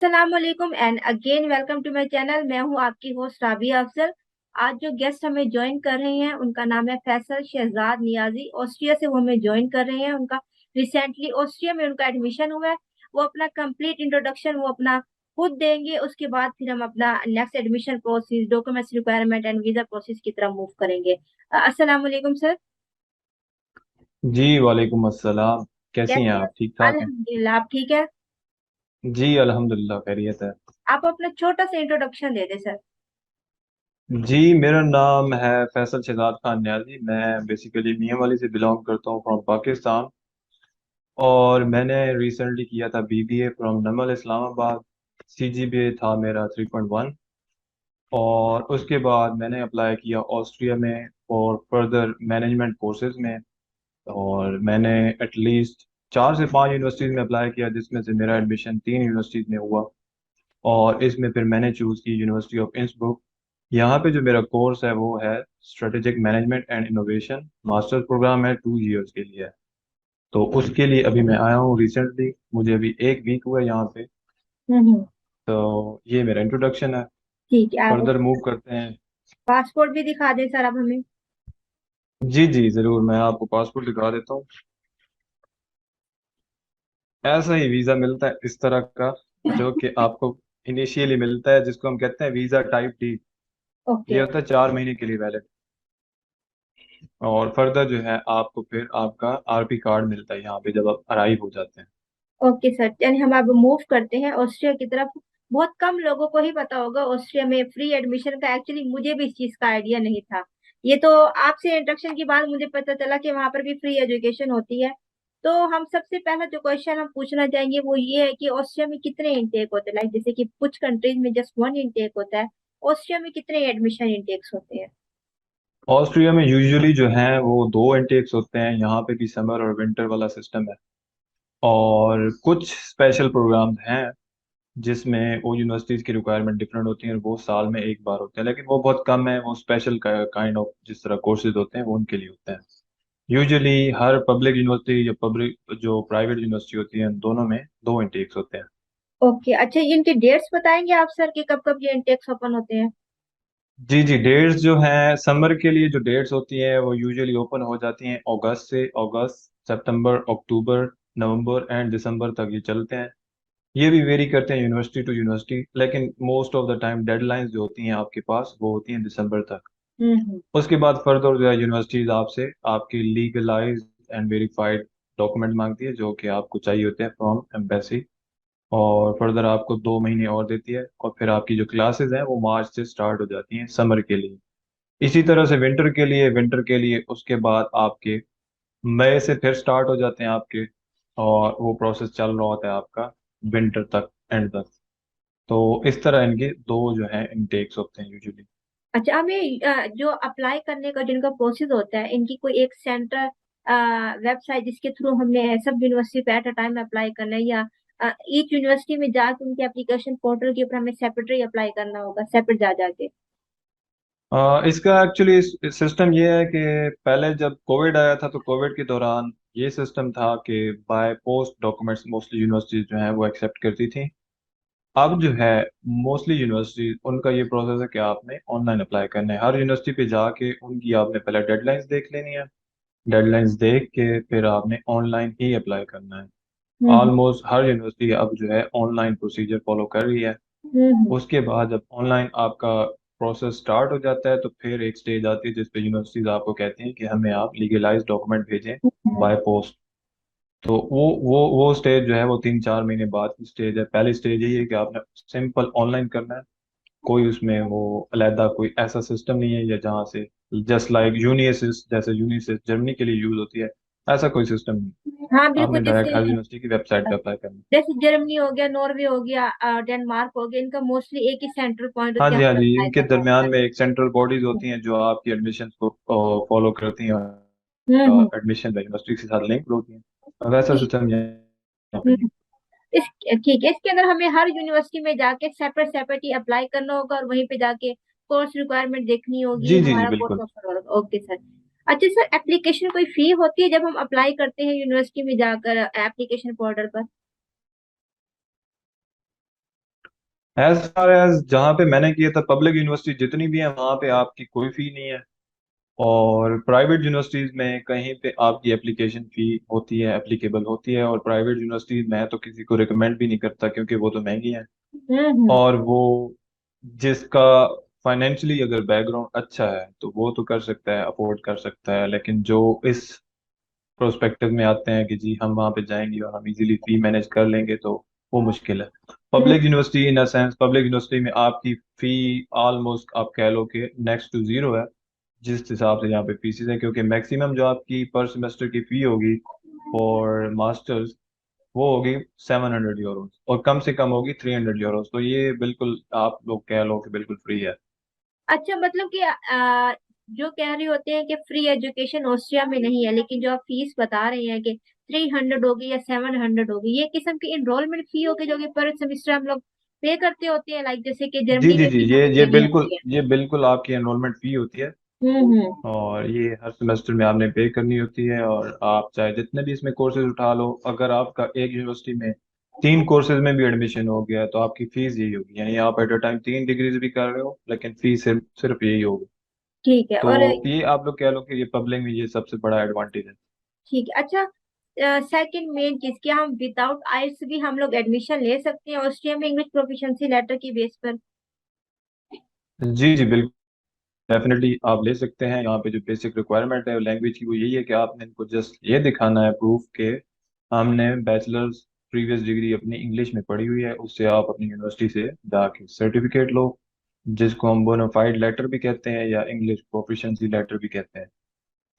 अस्सलामुअलैकुम and again welcome to my channel. मैं हूं आपकी होस्ट राबिया अफजल। आज जो गेस्ट हमें ज्वाइन कर रहे हैं उनका नाम है फैसल शहजाद नियाजी। ऑस्ट्रिया से वो हमें ज्वाइन कर रहे हैं। उनका रिसेंटली ऑस्ट्रिया में उनका एडमिशन हुआ है। वो अपना कंप्लीट इंट्रोडक्शन वो अपना खुद देंगे। उसके बाद फिर हम अपना next admission process, documents requirement and visa process की तरफ मूव करेंगे। अस्सलाम वालेकुम सर। जी वालेकुम अस्सलाम। कैसी हैं कैसे हैं? आप? ठीक ठाक हैं? अल्हम्दुलिल्लाह, आप ठीक है? जी अल्हम्दुलिल्लाह खैरियत है। आप अपना छोटा सा इंट्रोडक्शन दे दें सर। जी मेरा नाम है फैसल शहजाद खान न्याजी। मैं बेसिकली मियां वाली से बिलोंग करता हूँ फ्रॉम पाकिस्तान। और मैंने रिसेंटली किया था BBA from Namal Islamabad. CGPA था मेरा 3.1। और उसके बाद मैंने अप्लाई किया ऑस्ट्रिया में और फर्दर मैनेजमेंट कोर्सेज में। और मैंने एटलीस्ट 4 से 5 यूनिवर्सिटीज़ में अप्लाई किया, जिसमें से मेरा एडमिशन 3 यूनिवर्सिटीज़ में हुआ। और इसमें फिर मैंने चूज़ की यूनिवर्सिटी ऑफ इंसब्रुक। यहाँ पे जो मेरा कोर्स है वो है strategic management and innovation. Masters program है, 2 इयर्स के लिए है। तो उसके लिए अभी मैं आया हूँ रिसेंटली, मुझे अभी एक वीक हुआ है यहाँ पे। हम्म। तो ये मेरा इंट्रोडक्शन है। ठीक है, आप फर्दर मूव करते हैं। पासपोर्ट भी दिखा दें सर आप हमें। जी जी ज़रूर, मैं आपको पासपोर्ट दिखा देता हूँ। ऐसा ही वीज़ा मिलता है इस तरह का, जो कि आपको इनिशियली मिलता है, जिसको हम कहते हैं वीज़ा टाइप डी। ये ओके। होता है 4 महीने के लिए वैलिड। और फर्दर जो है आपको फिर आपका आरपी कार्ड मिलता है यहाँ पे जब आप अराइव हो जाते हैं। ओके सर, यानी हम अब मूव करते हैं ऑस्ट्रिया की तरफ। बहुत कम लोगों को ही पता होगा ऑस्ट्रिया में फ्री एडमिशन का। एक्चुअली मुझे भी इस चीज का आइडिया नहीं था। ये तो आपसे इंट्रोडक्शन के बाद मुझे पता चला कि वहां पर भी फ्री एजुकेशन होती है। तो हम सबसे पहला जो क्वेश्चन हम पूछना चाहेंगे वो ये है कि ऑस्ट्रिया में कितने इंटेक होते हैं। लाइक जैसे कि कुछ कंट्रीज में जस्ट वन इंटेक होता है, ऑस्ट्रिया में कितने एडमिशन इंटेक्स होते हैं? ऑस्ट्रिया में यूजुअली जो है वो 2 इनटेक्स होते हैं। यहाँ पे भी समर और विंटर वाला सिस्टम है। और कुछ स्पेशल प्रोग्राम्स हैं जिसमें वो यूनिवर्सिटीज़ की रिक्वायरमेंट डिफरेंट होती है, और वो साल में एक बार होते हैं, लेकिन वो बहुत कम है। वो स्पेशल काइंड ऑफ जिस तरह कोर्सेज होते हैं वो उनके लिए होते हैं। यूजुअली हर पब्लिक यूनिवर्सिटी या पब्लिक जो प्राइवेट यूनिवर्सिटी होती है, दोनों में 2 इनटेक्स होते हैं। ओके, अच्छा, इनके डेट्स बताएंगे आप सर कि कब कब ये इंटेक्स ओपन होते हैं? जी जी, डेट्स जो हैं समर के लिए जो डेट्स होती हैं वो यूजुअली ओपन हो जाती हैं अगस्त से। अगस्त, सितंबर, अक्टूबर, नवंबर एंड दिसंबर तक ये चलते हैं। ये भी वेरी करते हैं यूनिवर्सिटी टू यूनिवर्सिटी, लेकिन most of the time deadlines जो होती हैं आपके पास वो होती हैं दिसंबर तक। हम्म। उसके बाद फर्दर जो है यूनिवर्सिटीज आपसे आपकी लीगलाइज एंड वेरीफाइड डॉक्यूमेंट मांगती है, जो कि आपको चाहिए होते हैं फ्रॉम एम्बेसी। और फर्दर आपको 2 महीने और देती है, और फिर आपकी जो क्लासेस हैं वो मार्च से स्टार्ट हो जाती हैं समर के लिए। इसी तरह से विंटर के लिए उसके बाद आपके मई से फिर स्टार्ट हो जाते हैं आपके। और वो प्रोसेस चल रहा होता है आपका विंटर तक, एंड तक। तो इस तरह इनके दो जो है इनटेक्स होते हैं यूजुअली। अच्छा, हमें जो अप्लाई करने का जिनका प्रोसेस होता है, इनकी कोई एक सेंटर वेबसाइट जिसके थ्रू हमने सब यूनिवर्सिटी पे एट अ टाइम अप्लाई करना है, या ईच यूनिवर्सिटी में जाके उनके एप्लीकेशन पोर्टल के ऊपर हमें सेपरेटली अप्लाई करना होगा, सेपरेट जा जाके? इसका एक्चुअली सिस्टम ये है कि पहले जब कोविड आया था तो कोविड के दौरान ये सिस्टम था कि by post documents mostly universities जो है वो एक्सेप्ट करती थी। अब जो है मोस्टली यूनिवर्सिटी उनका ये प्रोसेस है कि आपने ऑनलाइन अप्लाई करना है। हर यूनिवर्सिटी पे जाके उनकी आपने पहले डेडलाइंस देख लेनी है। डेडलाइंस देख के फिर आपने ऑनलाइन ही अप्लाई करना है। हम्म। ऑलमोस्ट हर यूनिवर्सिटी अब जो है ऑनलाइन प्रोसीजर फॉलो कर रही है। हम्म। उसके बाद जब ऑनलाइन आपका प्रोसेस स्टार्ट हो जाता है तो फिर एक स्टेज आती है जिस पे यूनिवर्सिटीज आपको कहती हैं कि हमें आप लीगलाइज डॉक्यूमेंट भेजें हम्म। By post. तो वो स्टेज जो है वो 3-4 महीने बाद की स्टेज है। पहली स्टेज यही है कि आपने सिंपल ऑनलाइन करना है। कोई उसमें वो अलहदा कोई ऐसा सिस्टम नहीं है, या जहाँ से जस्ट लाइक यूनिसिस, जैसे यूनिसिस जर्मनी के लिए यूज होती है, ऐसा कोई सिस्टम नहीं। हाँ बिल्कुल, आपने डायरेक्ट हर जैसे यूनिवर्सिटी की वेबसाइट पे अप्लाई करना है। जैसे जर्मनी हो गया, नॉर्वे हो गया, डेनमार्क हो गया, इनका मोस्टली एक ही सेंट्रल पॉइंट हाँ होती है, जी हाँ हमें जी, अप्लाई इनके करना होता दरमियान में एक सेंट्रल बॉडीज होती हैं जो आपकी एडमिशन को फॉलो करती हैं। है। एडमिशन यूनिवर्सिटी के साथ लिंक होती हैं। वैसा ठीक। सिस्टम यहाँ पे नहीं। हम्म। इस ठीक है, इसके अंदर हमें हर यूनिवर्सिटी में जाके सेपरेट सेपरेट ही अप्लाई करना होगा और वहीं पे जाके कोर्स रिक्वायरमेंट देखनी होगी, जी जी जी हमारा कोर्स बिल्कुल। ऑफर होगा। Okay sir. अच्छा सर, एप्लीकेशन कोई फी होती है जब हम अप्लाई करते हैं यूनिवर्सिटी में जाकर एप्लीकेशन पोर्टल पर? एज फार एज जहाँ पे मैंने किया था, पब्लिक यूनिवर्सिटी जितनी भी है वहाँ पे आपकी कोई फी नहीं है। और प्राइवेट यूनिवर्सिटीज में कहीं पे आपकी एप्लीकेशन फी होती है, एप्लीकेबल होती है। और प्राइवेट यूनिवर्सिटीज मैं तो किसी को रिकमेंड भी नहीं करता, क्योंकि वो तो महंगी हैं। हम्म। और वो जिसका फाइनेंशियली अगर बैकग्राउंड अच्छा है तो वो तो कर सकता है, अफोर्ड कर सकता है। लेकिन जो इस प्रोस्पेक्टिव में आते हैं कि जी हम वहाँ पे जाएंगे और हम इजीली फी मैनेज कर लेंगे, तो वो मुश्किल है। हम्म। Public university in a sense, public university में आपकी फी ऑलमोस्ट आप कह लो कि नेक्स्ट टू जीरो है, जिस हिसाब से यहाँ पे फीसिस है। क्योंकि मैक्सिमम जो आपकी पर सेमेस्टर की फी होगी फॉर मास्टर्स, वो होगी 700 यूरोज, और कम से कम होगी 300 यूरोज। तो ये बिल्कुल आप लोग कह लो कि बिल्कुल फ्री है। अच्छा, मतलब कि जो कह रहे होते हैं कि फ्री एजुकेशन ऑस्ट्रिया में नहीं है, लेकिन जो आप फीस बता रहे हैं कि 300 होगी या 700 होगी, ये किस्म की इनरोलमेंट फी होगी जो कि पर सेमेस्टर हम लोग पे करते होते हैं, लाइक जैसे कि जी जर्मनी जी में जी, फी ये हमें ये देनी बिल्कुल होती है। ये बिल्कुल आपकी एनरोलमेंट फी होती है। हम्म। और ये हर सेमेस्टर में आपने पे करनी होती है। और आप चाहे जितने भी इसमें कोर्सेज उठा लो, अगर आपका एक यूनिवर्सिटी में 3 कोर्सेज में भी एडमिशन हो गया तो आपकी फीस यही होगी। यानी आप एट अ टाइम 3 डिग्रीज भी कर रहे हो, लेकिन फीस सिर्फ सिर्फ यही होगी। ठीक है। और तो ये आप लोग कह लो कि ये पब्लिक में ये सबसे बड़ा एडवांटेज है। ठीक है। अच्छा, सेकंड मेन चीज, क्या हम विदाउट आइल्स भी हम लोग एडमिशन ले सकते हैं ऑस्ट्रिया में इंग्लिश प्रोफिशिएंसी लेटर की बेस पर? जी जी बिल्कुल, डेफिनेटली आप ले सकते हैं। यहाँ पे जो बेसिक रिक्वायरमेंट है लैंग्वेज की, वो यही है कि आपने इनको जस्ट ये दिखाना है प्रूफ के हमने बैचलर्स प्रीवियस डिग्री अपनी इंग्लिश में पढ़ी हुई है। उससे आप अपनी यूनिवर्सिटी से जाके सर्टिफिकेट लो, जिसको हम बोनाफाइड लेटर भी कहते हैं या इंग्लिश प्रोफिशिएंसी लेटर भी कहते हैं।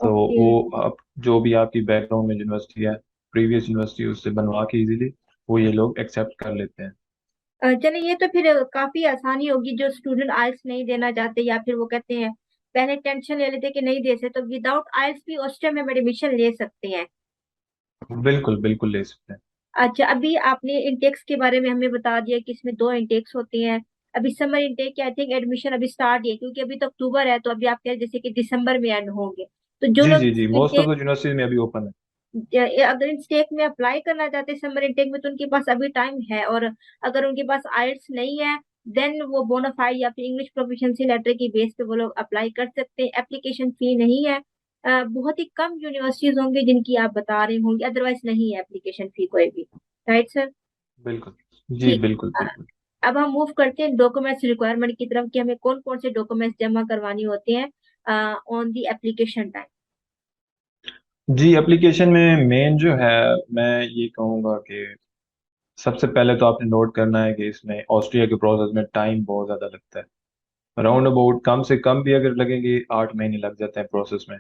तो ओके। वो आप जो भी आपकी बैकग्राउंड में यूनिवर्सिटी है, प्रीवियस यूनिवर्सिटी, उससे बनवा के इजीली वो ये लोग एक्सेप्ट कर लेते हैं। चलिए, ये तो फिर काफी आसानी होगी। जो स्टूडेंट आइल्स नहीं देना चाहते या फिर वो कहते हैं, पहले टेंशन ले लेते कि नहीं दे सकते, तो विदाउट आइल्स भी ऑस्ट्रिया में एडमिशन ले सकते हैं। बिल्कुल बिल्कुल ले सकते हैं। अच्छा, अभी आपने इंटेक्स के बारे में हमें बता दिया कि इसमें दो इंटेक्स होते हैं। अभी समर इंटेक के आई थिंक एडमिशन अभी स्टार्ट ही है, क्योंकि अभी तो अक्टूबर है, तो अभी आप कह रहे जैसे कि दिसंबर में एंड होंगे। तो जो जी लोग जी जी, most of intake, the university में अभी ओपन है। अगर इंटेक में अप्लाई करना चाहते हैं समर इंटेक में, तो उनके पास अभी टाइम है। और अगर उनके पास आइल्स नहीं है, देन वो बोनाफाइड या फिर इंग्लिश प्रोफिशिएंसी लेटर की बेस पे वो लोग अप्लाई कर सकते हैं। एप्लीकेशन फी नहीं है। बहुत ही कम यूनिवर्सिटीज होंगे जिनकी आप बता रहे होंगे, अदरवाइज नहीं है एप्लीकेशन फी कोई भी। Right sir? बिल्कुल। जी ठीक। बिल्कुल अ, बिल्कुल। अब हम मूव करते हैं डॉक्यूमेंट्स रिक्वायरमेंट की तरफ, कि हमें कौन कौन से डॉक्यूमेंट्स जमा करवानी होते हैं ऑन दी एप्लीकेशन टाइम। जी, एप्लीकेशन में मेन जो है, मैं ये कहूँगा कि सबसे पहले तो आपने नोट करना है कि इसमें ऑस्ट्रिया के प्रोसेस में टाइम बहुत ज़्यादा लगता है। अराउंड अबाउट कम से कम भी अगर लगेंगे 8 महीने लग जाते हैं प्रोसेस में,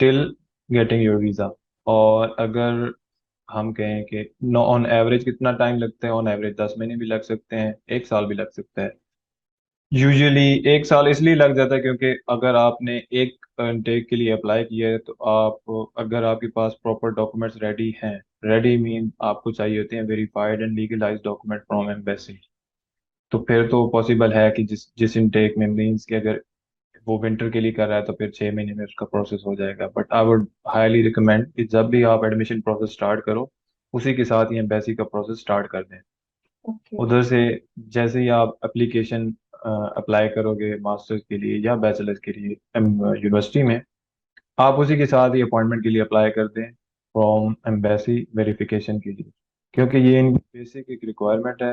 टिल गेटिंग योर वीज़ा। और अगर हम कहें कि नो ऑन एवरेज कितना टाइम लगता है, ऑन एवरेज 10 महीने भी लग सकते हैं, 1 साल भी लग सकता है। यूजुअली 1 साल इसलिए लग जाता है क्योंकि अगर आपने एक टेक के लिए अप्लाई किया है, तो आप अगर आपके पास प्रॉपर डॉक्यूमेंट्स रेडी हैं, रेडी मीन आपको चाहिए होते हैं verified and legalised document from embassy, तो फिर तो पॉसिबल है कि जिस जिस इनटेक में मीन्स कि अगर वो विंटर के लिए कर रहा है तो फिर 6 महीने में उसका प्रोसेस हो जाएगा। But I would highly recommend कि जब भी आप एडमिशन प्रोसेस स्टार्ट करो, उसी के साथ ही एम्बेसी का प्रोसेस स्टार्ट कर दें। ओके। उधर से जैसे ही आप एप्लीकेशन अप्लाई करोगे मास्टर्स के लिए या बैचलर्स के लिए यूनिवर्सिटी में, आप उसी के साथ ही अपॉइंटमेंट के लिए अप्लाई कर दें फ्रॉम एम्बेसी वेरिफिकेशन के लिए। क्योंकि ये इनकी बेसिक एक रिक्वायरमेंट है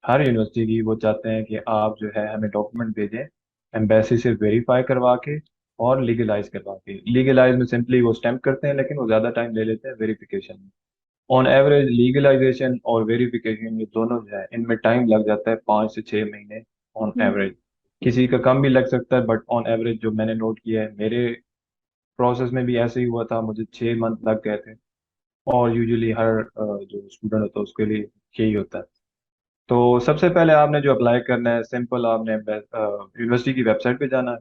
हर यूनिवर्सिटी की। वो चाहते हैं कि आप जो है हमें डॉक्यूमेंट भेजें एम्बेसी से वेरीफाई करवा के और लीगलाइज करवा के। लीगलाइज में सिंपली वो स्टैम्प करते हैं, लेकिन वो ज़्यादा टाइम ले लेते हैं वेरिफिकेशन में। ऑन एवरेज लीगलाइजेशन और वेरिफिकेशन ये दोनों जो है इनमें टाइम लग जाता है 5 से 6 महीने ऑन हम्म। एवरेज। किसी का कम भी लग सकता है, बट ऑन एवरेज जो मैंने नोट किया है, मेरे प्रोसेस में भी ऐसे ही हुआ था, मुझे 6 मंथ लग गए थे। और यूजुअली हर जो स्टूडेंट होता है उसके लिए यही होता है। तो सबसे पहले आपने जो अप्लाई करना है, सिंपल आपने यूनिवर्सिटी की वेबसाइट पे जाना है।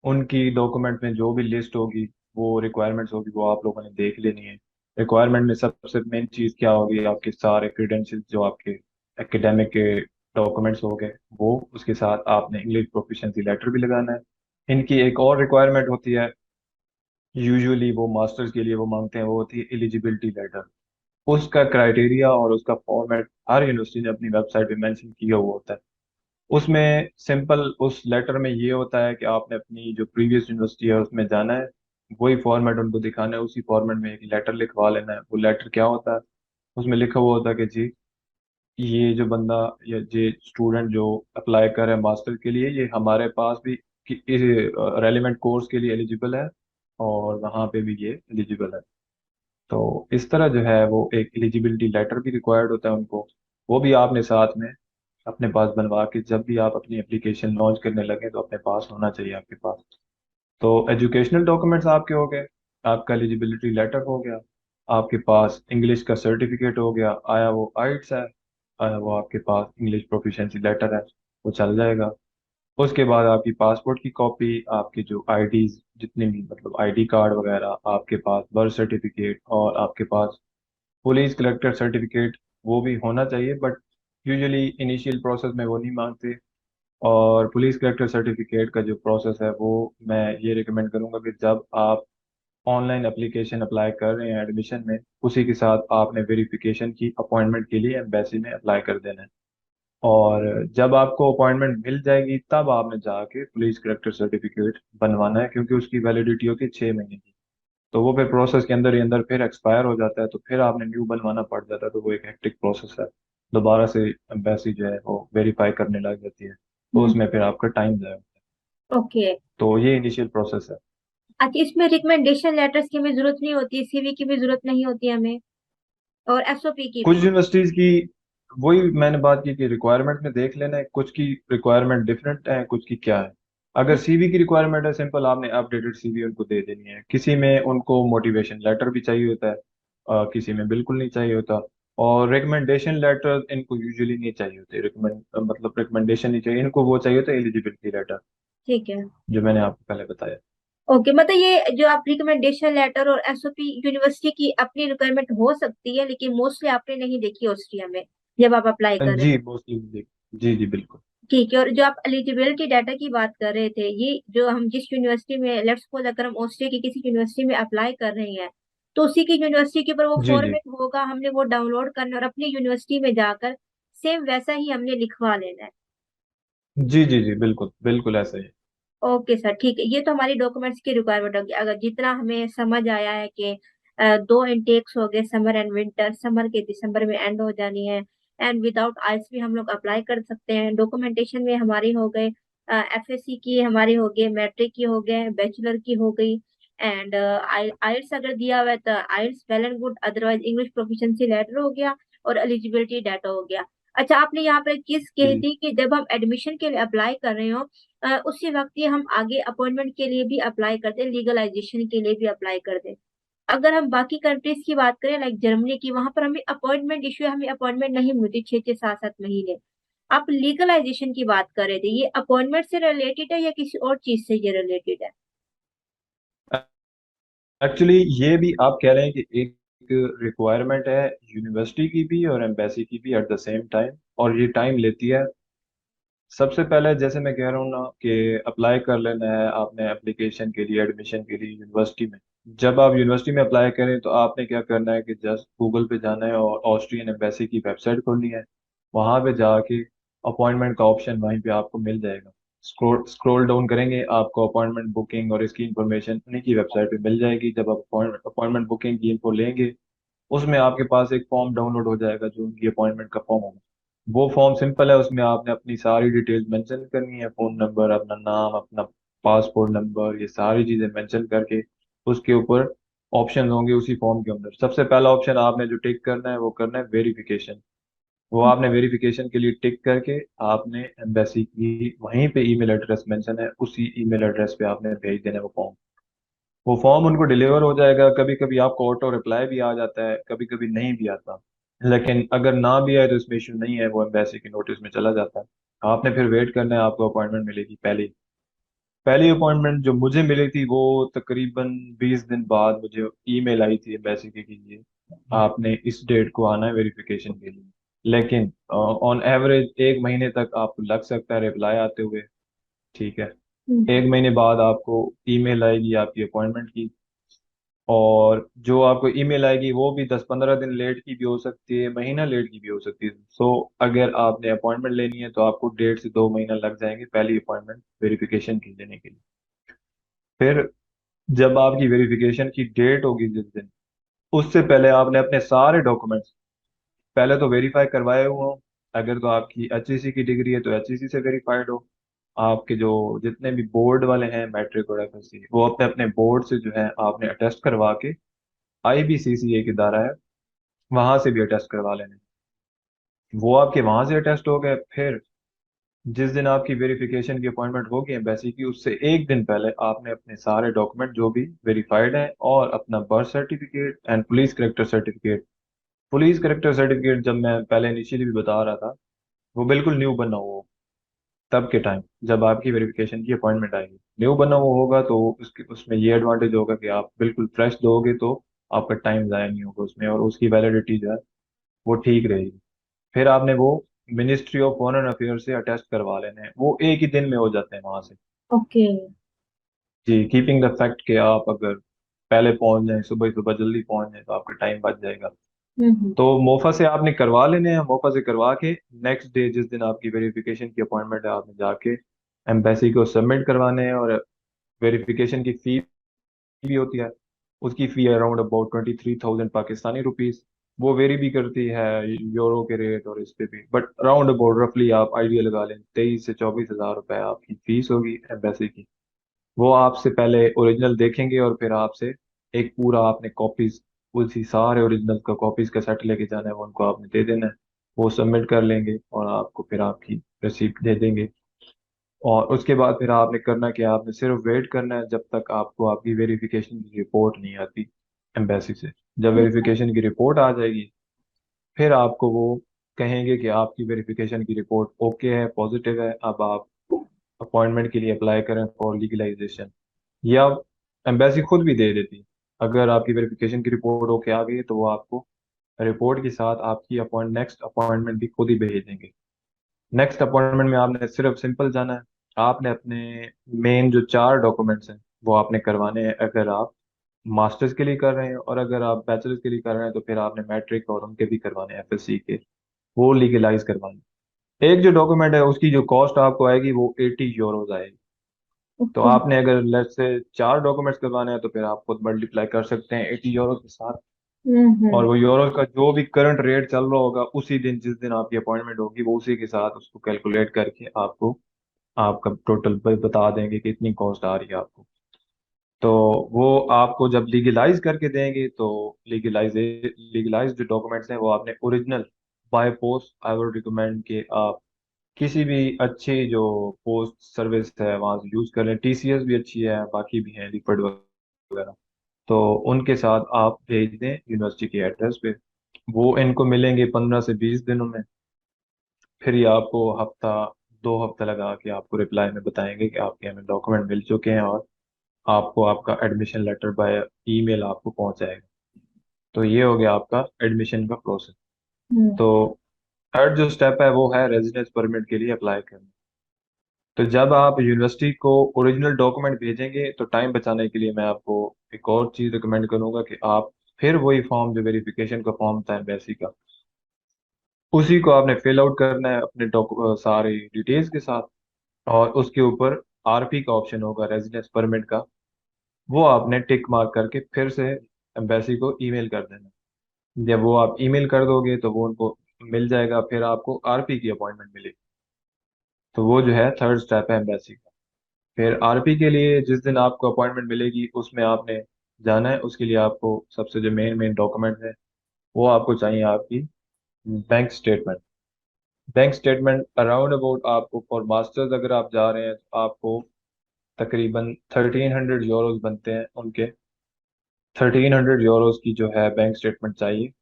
उनकी डॉक्यूमेंट में जो भी लिस्ट होगी, वो रिक्वायरमेंट्स होगी, वो आप लोगों ने देख लेनी है। रिक्वायरमेंट में सबसे मेन चीज़ क्या होगी, आपके सारे क्रीडेंशियल्स जो आपके एकेडमिक के डॉक्यूमेंट्स हो गए वो, उसके साथ आपने इंग्लिश प्रोफिशिएंसी लेटर भी लगाना है। इनकी एक और रिक्वायरमेंट होती है, यूजुअली वो मास्टर्स के लिए वो मांगते हैं, वो होती है एलिजिबिलिटी लेटर। उसका क्राइटेरिया और उसका फॉर्मेट हर यूनिवर्सिटी ने अपनी वेबसाइट पे मेंशन किया हुआ होता है। उसमें सिंपल उस लेटर में ये होता है कि आपने अपनी जो प्रीवियस यूनिवर्सिटी है उसमें जाना है, वही फॉर्मेट उनको दिखाना है, उसी फॉर्मेट में एक लेटर लिखवा लेना है। वो लेटर क्या होता है, उसमें लिखा हुआ होता है कि जी ये जो बंदा या ये स्टूडेंट जो अप्लाई कर रहा है मास्टर के लिए, ये हमारे पास भी रेलिवेंट कोर्स के लिए एलिजिबल है और वहाँ पे भी ये एलिजिबल है। तो इस तरह जो है वो एक एलिजिबिलिटी लेटर भी रिक्वायर्ड होता है उनको, वो भी आपने साथ में अपने पास बनवा के जब भी आप अपनी एप्लीकेशन लॉन्च करने लगे तो अपने पास होना चाहिए आपके पास। तो एजुकेशनल डॉक्यूमेंट्स आपके हो गए, आपका एलिजिबिलिटी लेटर हो गया, आपके पास इंग्लिश का सर्टिफिकेट हो गया, आया वो आइट्स है, आया वो आपके पास इंग्लिश प्रोफिशिएंसी लेटर है, वो चल जाएगा। उसके बाद आपकी पासपोर्ट की कॉपी, आपकी जो आईडीज जितने भी मतलब आईडी कार्ड वगैरह, आपके पास बर्थ सर्टिफिकेट और आपके पास पुलिस कलेक्टर सर्टिफिकेट, वो भी होना चाहिए, बट यूजुअली इनिशियल प्रोसेस में वो नहीं मांगते। और पुलिस कलेक्टर सर्टिफिकेट का जो प्रोसेस है वो मैं ये रिकमेंड करूंगा कि जब आप ऑनलाइन एप्लीकेशन अप्लाई कर रहे हैं एडमिशन में, उसी के साथ आपने वेरिफिकेशन की अपॉइंटमेंट के लिए एम्बेसी में अप्लाई कर देना है। और जब आपको अपॉइंटमेंट मिल जाएगी तब आपने जाके पुलिस कलेक्टर सर्टिफिकेट बनवाना है, क्योंकि उसकी वैलिडिटी होती है 6 महीने की। तो वो फिर प्रोसेस के अंदर ही अंदर फिर एक्सपायर हो जाता है, तो फिर आपने न्यू बनवाना पड़ जाता है, तो वो एक हेक्टिक प्रोसेस है। दोबारा से एम्बेसी जो है वो वेरीफाई करने लग जाती है, तो हम्म। उसमें फिर आपका टाइम जाएगा। ओके। तो ये इनिशियल प्रोसेस है। अच्छा, इसमें रिकमेंडेशन लेटर्स की हमें जरूरत नहीं होती, सीवी की भी जरूरत नहीं होती हमें, और एसओपी की कुछ भी? यूनिवर्सिटीज की, वही मैंने बात की कि रिक्वायरमेंट में देख लेना है, कुछ की रिक्वायरमेंट डिफरेंट है, कुछ की क्या है। अगर सीवी की रिक्वायरमेंट है, सिंपल आपने अपडेटेड सीवी उनको दे देनी है। किसी में उनको मोटिवेशन लेटर भी चाहिए होता है, किसी में बिल्कुल नहीं चाहिए होता। और रिकमेंडेशन लेटर इनको यूजुअली नहीं चाहिए होते, रिकमेंड मतलब रिकमेंडेशन नहीं चाहिए इनको, वो चाहिए होता है एलिजिबिलिटी लेटर, ठीक है। जो मैंने आपको पहले बताया। ओके, मतलब ये जो आप रिकमेंडेशन लेटर और एसओपी, यूनिवर्सिटी की अपनी रिक्वायरमेंट हो सकती है, लेकिन मोस्टली आपने नहीं देखी ऑस्ट्रिया में जब आप अप्लाई कर रहे जी थे। मोस्टली। जी जी बिल्कुल। ठीक है। और जो आप एलिजिबिलिटी डाटा की बात कर रहे थे, ये जो हम जिस यूनिवर्सिटी में, लेट्स सपोज अगर हम ऑस्ट्रिया की किसी यूनिवर्सिटी में अप्लाई कर रहे हैं, तो उसी की यूनिवर्सिटी के ऊपर वो जी जी फॉर्मेट होगा, हमने वो डाउनलोड करना और अपनी यूनिवर्सिटी में जाकर सेम वैसा ही हमने लिखवा लेना है। जी जी जी बिल्कुल बिल्कुल ऐसा ही। ओके सर, ठीक है। ये तो हमारी डॉक्यूमेंट्स की रिक्वायरमेंट होगी। अगर जितना हमें समझ आया है कि दो इनटेक्स हो गए, समर एंड विंटर, समर के दिसंबर में एंड हो जानी है, एंड विदाउट आइल्स भी हम लोग अप्लाई कर सकते हैं। डॉक्यूमेंटेशन में हमारी हो गए, एफएससी की हमारी हो गई, मैट्रिक की हो गए, बैचलर की हो गई, एंड आइल्स अगर दिया हुआ है तो IELTS well and good, otherwise English proficiency letter हो गया, और एलिजिबिलिटी डाटा हो गया। अच्छा, आपने यहाँ पर एक चीज कही जी थी कि जब हम एडमिशन के लिए अप्लाई कर रहे हो, उसी वक्त ही हम आगे अपॉइंटमेंट के लिए भी अप्लाई करते हैं, लीगलाइजेशन के लिए भी अप्लाई करते हैं। अगर हम बाकी कंट्रीज की बात करें, लाइक जर्मनी की, वहां पर हमें अपॉइंटमेंट इशू है, हमें अपॉइंटमेंट नहीं मिलती 6 6 7 7 महीने। आप लीगलाइजेशन की बात कर रहे थे, ये अपॉइंटमेंट से रिलेटेड है या किसी और चीज से ये रिलेटेड है? एक्चुअली ये भी आप कह रहे हैं कि एक रिक्वायरमेंट है यूनिवर्सिटी की भी और एम्बेसी की भी एट द सेम टाइम, और ये टाइम लेती है। सबसे पहले जैसे मैं कह रहा हूँ ना कि अप्लाई कर लेना है आपने एप्लीकेशन के लिए, एडमिशन के लिए यूनिवर्सिटी में। जब आप यूनिवर्सिटी में अप्लाई करें तो आपने क्या करना है कि जस्ट गूगल पे जाना है और ऑस्ट्रियन एम्बेसी की वेबसाइट खोलनी है। वहां पे जाके अपॉइंटमेंट का ऑप्शन वहीं पे आपको मिल जाएगा। स्क्रॉल डाउन करेंगे, आपको अपॉइंटमेंट बुकिंग और इसकी इंफॉर्मेशन उन्हीं की वेबसाइट पे मिल जाएगी। जब आप अपॉइंटमेंट बुकिंग की info लेंगे, उसमें आपके पास एक फॉर्म डाउनलोड हो जाएगा जो उनकी अपॉइंटमेंट का फॉर्म होगा। वो फॉर्म सिंपल है, उसमें आपने अपनी सारी डिटेल्स मेंशन करनी है, फोन नंबर, अपना नाम, अपना पासपोर्ट नंबर, ये सारी चीजें मेंशन करके उसके ऊपर ऑप्शन होंगे उसी फॉर्म के अंदर। सबसे पहला ऑप्शन आपने जो टिक करना है वो करना है वेरिफिकेशन। वो आपने वेरिफिकेशन के लिए टिक करके आपने एम्बेसी की वहीं पे ईमेल एड्रेस मेंशन है, उसी ईमेल एड्रेस पे आपने भेज देना है वो फॉर्म। वो फॉर्म उनको डिलीवर हो जाएगा। कभी कभी आपको ऑटो रिप्लाई भी आ जाता है, कभी कभी नहीं भी आता, लेकिन अगर ना भी आए तो इसमें इशू नहीं है, वो एम्बेसी के नोटिस में चला जाता है। आपने फिर वेट करना है, आपको अपॉइंटमेंट मिलेगी। पहली पहली अपॉइंटमेंट जो मुझे मिली थी वो तकरीबन 20 दिन बाद मुझे ईमेल आई थी एम्बेसी की कि ये आपने इस डेट को आना है वेरिफिकेशन के लिए। लेकिन ऑन एवरेज 1 महीने तक आपको लग सकता है रिप्लाई आते हुए। ठीक है, हम्म। 1 महीने बाद आपको ईमेल आएगी आपकी अपॉइंटमेंट की। और जो आपको ईमेल आएगी वो भी 10-15 दिन लेट की भी हो सकती है, महीना लेट की भी हो सकती है। सो अगर आपने अपॉइंटमेंट लेनी है तो आपको 1.5 से 2 महीना लग जाएंगे पहली अपॉइंटमेंट वेरिफिकेशन की लेने के लिए। फिर जब आपकी वेरिफिकेशन की डेट होगी जिस दिन, उससे पहले आपने अपने सारे डॉक्यूमेंट्स पहले तो वेरीफाई करवाए हुए हो। अगर तो आपकी एचईसी की डिग्री है तो एचईसी से वेरीफाइड हो। आपके जो जितने भी बोर्ड वाले हैं मैट्रिक और एफएससी, वो अपने अपने बोर्ड से जो है आपने अटेस्ट करवा के, आईबीसीसीए की इदारा है, वहां से भी अटेस्ट करवा लेने। वो आपके वहां से अटेस्ट हो गए। फिर जिस दिन आपकी वेरिफिकेशन की अपॉइंटमेंट होगी एम्बेसी की, उससे एक दिन पहले आपने अपने सारे डॉक्यूमेंट जो भी वेरीफाइड हैं और अपना birth certificate and police character certificate. Police character certificate जब मैं पहले इनिशियली भी बता रहा था, वो बिल्कुल न्यू बना हुआ हो तब के टाइम जब आपकी वेरिफिकेशन की अपॉइंटमेंट आएगी। न्यू बना हुआ होगा तो उसकी उसमें ये एडवांटेज होगा कि आप बिल्कुल फ्रेश दोगे तो आपका टाइम ज़ाया नहीं होगा उसमें, और उसकी वैलिडिटी जो है वो ठीक रहेगी। फिर आपने वो मिनिस्ट्री ऑफ फॉरेन अफेयर से अटेस्ट करवा लेने हैं, वो एक ही दिन में हो जाते हैं वहां से। ओके। जी, कीपिंग द फैक्ट कि आप अगर पहले पहुंच जाएं, सुबह सुबह जल्दी पहुंच जाएं, तो आपका टाइम बच जाएगा। हम्म। तो मोफा से आपने करवा लेने हैं। मोफा से करवा के नेक्स्ट डे जिस दिन आपकी वेरिफिकेशन की अपॉइंटमेंट है, आपने जाके एम्बेसी को सबमिट करवाने हैं। और वेरिफिकेशन की फी भी होती है। उसकी फी अराउंड अबाउट 23,000 पाकिस्तानी रुपीज। वो वेरी भी करती है यूरो के रेट और इस पे भी, बट अराउंड अबाउट रफली आप आइडिया लगा लें 23 से 24 हज़ार रुपए आपकी फीस होगी एम्बेसी की। वो आपसे पहले ओरिजिनल देखेंगे और फिर आपसे एक पूरा आपने कॉपीज, उसी सारे ओरिजिनल का कॉपीज का सेट लेके जाना है, वो उनको आपने दे देना है। वो सबमिट कर लेंगे और आपको फिर आपकी रिसीप्ट दे देंगे। और उसके बाद फिर आपने करना क्या, आपने सिर्फ वेट करना है जब तक आपको आपकी वेरिफिकेशन की रिपोर्ट नहीं आती एम्बेसी से। जब वेरिफिकेशन की रिपोर्ट आ जाएगी, फिर आपको वो कहेंगे कि आपकी वेरिफिकेशन की रिपोर्ट ओके है, पॉजिटिव है, अब आप अपॉइंटमेंट के लिए अप्लाई करें फॉर लीगलाइजेशन। या एम्बेसी खुद भी दे देती है। अगर आपकी वेरिफिकेशन की रिपोर्ट ओके आ गई है तो वो आपको रिपोर्ट के साथ आपकी अपॉइंट नेक्स्ट अपॉइंटमेंट भी खुद ही भेज देंगे। नेक्स्ट अपॉइंटमेंट में आपने सिर्फ सिंपल जाना है। आपने अपने मेन जो 4 डॉक्यूमेंट्स हैं वो आपने करवाने हैं, अगर आप मास्टर्स के लिए कर रहे हैं, और अगर आप बैचलर्स के लिए कर रहे हैं तो फिर आपने मैट्रिक और उनके भी करवाने हैं, एफएससी के, वो लीगलाइज करवाने। एक जो डॉक्यूमेंट है उसकी जो कॉस्ट आपको आएगी वो 80 यूरोज आएगी। तो ओके। आपने अगर लेट से 4 डॉक्यूमेंट्स करवाने हैं तो फिर आप खुद मल्टीप्लाई कर सकते हैं 80 यूरो के साथ। और हम्म। वो यूरो का जो भी करंट रेट चल रहा होगा उसी दिन जिस दिन आपकी अपॉइंटमेंट होगी, वो उसी के साथ उसको कैलकुलेट करके आपको आपका टोटल बता देंगे कि इतनी कॉस्ट आ रही है आपको। तो वो आपको जब लीगलाइज करके देंगे तो लीगलाइज जो डॉक्यूमेंट्स हैं वो आपने original by post, I would recommend कि आप किसी भी अच्छी जो पोस्ट सर्विस है वहां से यूज कर लें। टीसीएस भी अच्छी है, बाकी भी हैं लिक्विड वगैरह। तो उनके साथ आप भेज दें यूनिवर्सिटी के एड्रेस पे। वो इनको मिलेंगे 15 से 20 दिनों में। फिर ये आपको हफ्ता 2 हफ्ता लगा के आपको रिप्लाई में बताएंगे कि आपके हमें डॉक्यूमेंट मिल चुके हैं और आपको आपका एडमिशन लेटर बाय ईमेल आपको पहुंच जाएगा। तो ये हो गया आपका एडमिशन का प्रोसेस। हम्म। तो थर्ड जो स्टेप है वो है रेजिडेंस परमिट के लिए अप्लाई करना। तो जब आप यूनिवर्सिटी को ओरिजिनल डॉक्यूमेंट भेजेंगे तो टाइम बचाने के लिए मैं आपको एक और चीज़ रिकमेंड करूंगा कि आप फिर वही फॉर्म जो वेरिफिकेशन का फॉर्म था एम्बेसी का, उसी को आपने फिल आउट करना है अपने सारे डिटेल्स के साथ। और उसके ऊपर आरपी का ऑप्शन होगा रेजिडेंस परमिट का, वो आपने टिक मार्क करके फिर से एम्बेसी को ईमेल कर देना। जब वो आप ईमेल कर दोगे तो वो उनको मिल जाएगा, फिर आपको आरपी की अपॉइंटमेंट मिलेगी। तो वो जो है थर्ड स्टेप है एम्बेसी का। फिर आरपी के लिए जिस दिन आपको अपॉइंटमेंट मिलेगी उसमें आपने जाना है। उसके लिए आपको सबसे जो मेन मेन डॉक्यूमेंट है वो आपको चाहिए आपकी bank statement. Bank statement around about आपको फॉर मास्टर्स अगर आप जा रहे हैं तो आपको तकरीबन 1300 यूरोज बनते हैं उनके। 1300 यूरोज की जो है बैंक स्टेटमेंट चाहिए।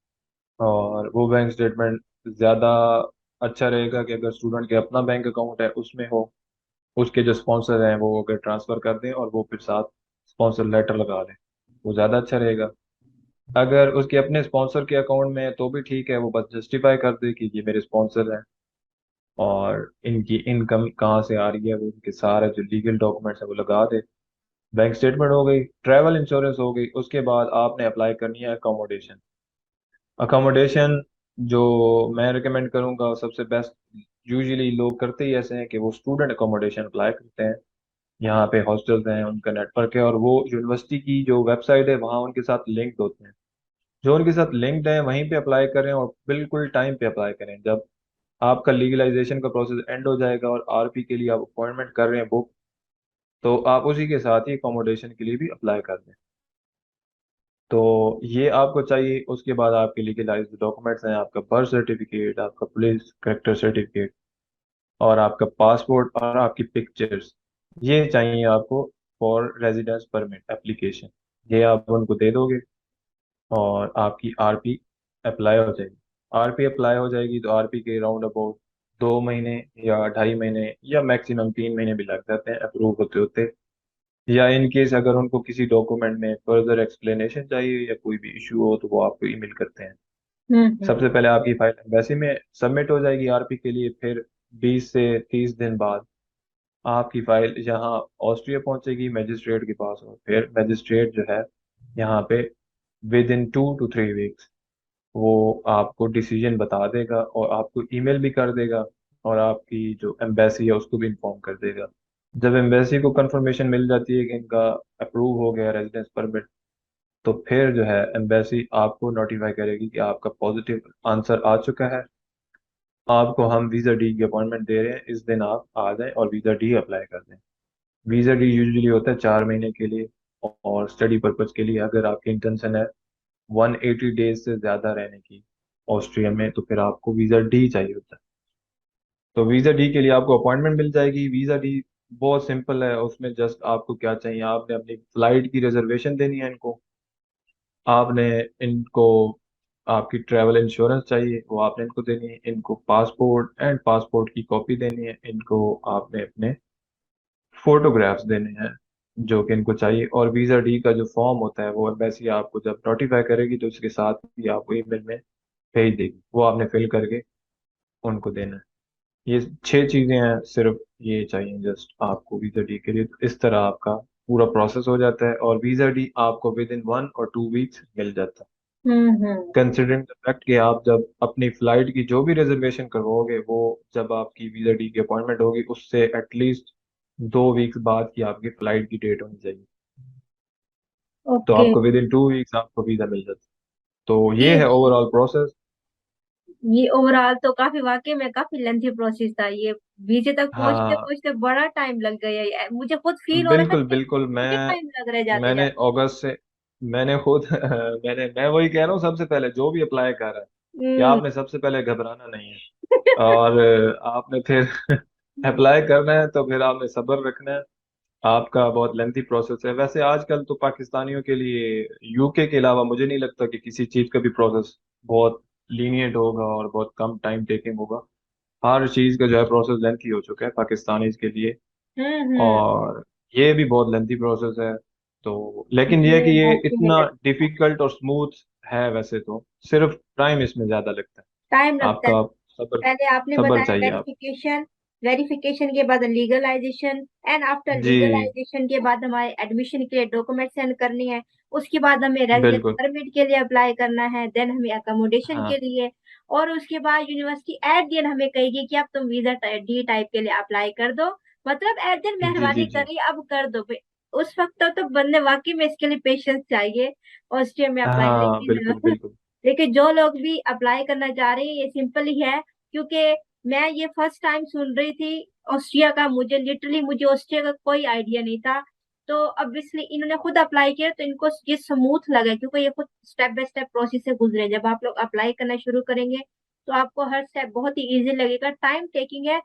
और वो बैंक स्टेटमेंट ज़्यादा अच्छा रहेगा कि अगर स्टूडेंट के अपना बैंक अकाउंट है उसमें हो, उसके जो स्पॉन्सर हैं वो अगर ट्रांसफ़र कर दें और वो फिर साथ स्पॉन्सर लेटर लगा दें, वो ज़्यादा अच्छा रहेगा। अगर उसके अपने स्पॉन्सर के अकाउंट में है तो भी ठीक है, वो बस जस्टिफाई कर दे कि ये मेरे स्पॉन्सर हैं और इनकी इनकम कहाँ से आ रही है, वो उनके सारे जो लीगल डॉक्यूमेंट्स हैं वो लगा दे। बैंक स्टेटमेंट हो गई, ट्रैवल इंश्योरेंस हो गई, उसके बाद आपने अप्लाई करनी है अकोमोडेशन। अकोमोडेशन जो मैं रिकमेंड करूंगा सबसे बेस्ट, यूजुअली लोग करते ही ऐसे हैं कि वो स्टूडेंट अकोमोडेशन अप्लाई करते हैं। यहाँ पे हॉस्टल्स हैं, उनका नेटवर्क है, और वो यूनिवर्सिटी की जो वेबसाइट है वहाँ उनके साथ लिंक्ड होते हैं। जो उनके साथ लिंक्ड है वहीं पे अप्लाई करें, और बिल्कुल टाइम पे अप्लाई करें। जब आपका लीगलाइजेशन का प्रोसेस एंड हो जाएगा और आरपी के लिए आप अपॉइंटमेंट कर रहे हैं बुक, तो आप उसी के साथ ही अकोमोडेशन के लिए भी अप्लाई कर दें। तो ये आपको चाहिए। उसके बाद आपके लीगलाइज्ड डॉक्यूमेंट्स हैं, आपका बर्थ सर्टिफिकेट, आपका पुलिस करेक्टर सर्टिफिकेट, और आपका पासपोर्ट, और आपकी पिक्चर्स। ये चाहिए आपको फॉर रेजिडेंस परमिट एप्लीकेशन। ये आप उनको दे दोगे और आपकी आरपी अप्लाई हो जाएगी। आरपी अप्लाई हो जाएगी तो आरपी के राउंड अबाउट 2 महीने या 2.5 महीने या मैक्सिमम 3 महीने भी लग जाते हैं अप्रूव होते होते। या इन केस अगर उनको किसी डॉक्यूमेंट में फर्दर एक्सप्लेनेशन चाहिए या कोई भी इशू हो तो वो आपको ईमेल करते हैं। हम्म। सबसे पहले आपकी फाइल एम्बेसी में सबमिट हो जाएगी आरपी के लिए, फिर 20 से 30 दिन बाद आपकी फाइल यहाँ ऑस्ट्रिया पहुंचेगी मजिस्ट्रेट के पास, और फिर मजिस्ट्रेट जो है यहाँ पे विद इन 2 to 3 वीक्स वो आपको डिसीजन बता देगा और आपको ईमेल भी कर देगा, और आपकी जो एम्बेसी है उसको भी इन्फॉर्म कर देगा। जब एम्बेसी को कंफर्मेशन मिल जाती है कि इनका अप्रूव हो गया रेजिडेंस परमिट, तो फिर जो है एम्बेसी आपको नोटिफाई करेगी कि आपका पॉजिटिव आंसर आ चुका है, आपको हम वीज़ा डी की अपॉइंटमेंट दे रहे हैं, इस दिन आप आ जाएं और वीज़ा डी अप्लाई कर दें। वीज़ा डी यूजुअली होता है 4 महीने के लिए, और स्टडी पर्पज के लिए अगर आपकी इंटेंशन है 180 डेज से ज़्यादा रहने की ऑस्ट्रिया में, तो फिर आपको वीज़ा डी चाहिए होता है। तो वीज़ा डी के लिए आपको अपॉइंटमेंट मिल जाएगी। वीज़ा डी बहुत सिंपल है, उसमें जस्ट आपको क्या चाहिए, आपने अपनी फ्लाइट की रिजर्वेशन देनी है इनको, आपने इनको आपकी ट्रैवल इंश्योरेंस चाहिए वो आपने इनको देनी है, इनको पासपोर्ट एंड पासपोर्ट की कॉपी देनी है, इनको आपने अपने फोटोग्राफ्स देने हैं जो कि इनको चाहिए। और वीज़ा डी का जो फॉर्म होता है वो एम्बेसी आपको जब नोटिफाई करेगी तो उसके साथ ही आपको ईमेल में भेज देगी, वो आपने फिल करके उनको देना है। ये 6 चीज़ें हैं सिर्फ, ये चाहिए जस्ट आपको वीज़ा डी के लिए। तो इस तरह आपका पूरा प्रोसेस हो जाता है और वीज़ा डी आपको विद इन 1 और 2 वीक्स मिल जाता है। हम्म। कंसिडरिंग द फैक्ट कि आप जब अपनी फ्लाइट की जो भी रिजर्वेशन करवाओगे वो जब आपकी वीज़ा डी की अपॉइंटमेंट होगी उससे एटलीस्ट 2 वीक्स बाद की आपकी फ्लाइट की डेट होनी चाहिए। तो ओके। आपको विद इन 2 वीक्स आपको वीज़ा मिल जाता है। तो ये ये है ओवरऑल प्रोसेस। ये ओवरऑल तो काफी, वाकई में काफी लेंथी प्रोसेस था ये। वीजे तक पहुंचते हाँ पहुंचते बड़ा टाइम लग गया है, मुझे खुद फील हो रहा था बिल्कुल कि बिल्कुल। मुझे टाइम लग रहा है जाते मैंने जाते। अगस्त से, मैंने खुद मैं वही कह रहा हूँ, सबसे पहले जो भी अप्लाई कर रहा है कि हम्म। आपने सबसे पहले घबराना नहीं है, और आपने फिर अप्लाई करना है तो फिर आपने सब्र रखना है। आपका बहुत लेंथी प्रोसेस है वैसे। आजकल तो पाकिस्तानियों के लिए यूके के अलावा मुझे नहीं लगता कि किसी चीज़ का भी प्रोसेस बहुत लीनियंट होगा और बहुत कम टाइम टेकिंग होगा। हर चीज़ का जो है प्रोसेस लेंथी हो चुका है पाकिस्तानीज के लिए, हम्म। और ये भी बहुत लेंथी प्रोसेस है। तो लेकिन ये है ये कि ये वाकई में इतना डिफिकल्ट और स्मूथ है वैसे तो, सिर्फ टाइम इसमें ज़्यादा लगता है। टाइम लगता है। आपका सब्र, पहले आपने सब्र बताया चाहिए आप। वेरिफिकेशन, वेरिफिकेशन के बाद लीगलाइजेशन, एंड आफ्टर जी लीगलाइजेशन के बाद हमारे एडमिशन के लिए डॉक्यूमेंट सेंड करनी है। उसके बाद हमें रेजिडेंस बिल्कुल। परमिट के लिए अप्लाई करना है, देन हमें अकोमोडेशन के हाँ लिए। और उसके बाद यूनिवर्सिटी एट दिन हमें कहेगी कि अब तुम वीजा डी टाइप के लिए अप्लाई कर दो। मतलब एट दिन जी मेहरबानी जी जी। करिए अब कर दो उस वक्त तो बंदे वाकई में इसके लिए पेशेंस चाहिए ऑस्ट्रिया में अप्लाई। हाँ बिल्कुल लेकिन बिल्कुल। लेकिन जो लोग भी अप्लाई करना चाह रहे हैं ये सिंपल ही है। क्योंकि मैं ये फर्स्ट टाइम सुन रही थी ऑस्ट्रिया का, मुझे ऑस्ट्रिया का कोई आइडिया नहीं था। तो अब इसलिए इन्होंने खुद अप्लाई किया तो इनको ये स्मूथ लगा, क्योंकि ये खुद स्टेप बाय स्टेप प्रोसेस से गुजरे। जब आप लोग अप्लाई करना शुरू करेंगे तो आपको हर स्टेप बहुत ही इजी लगेगा। टाइम टेकिंग है,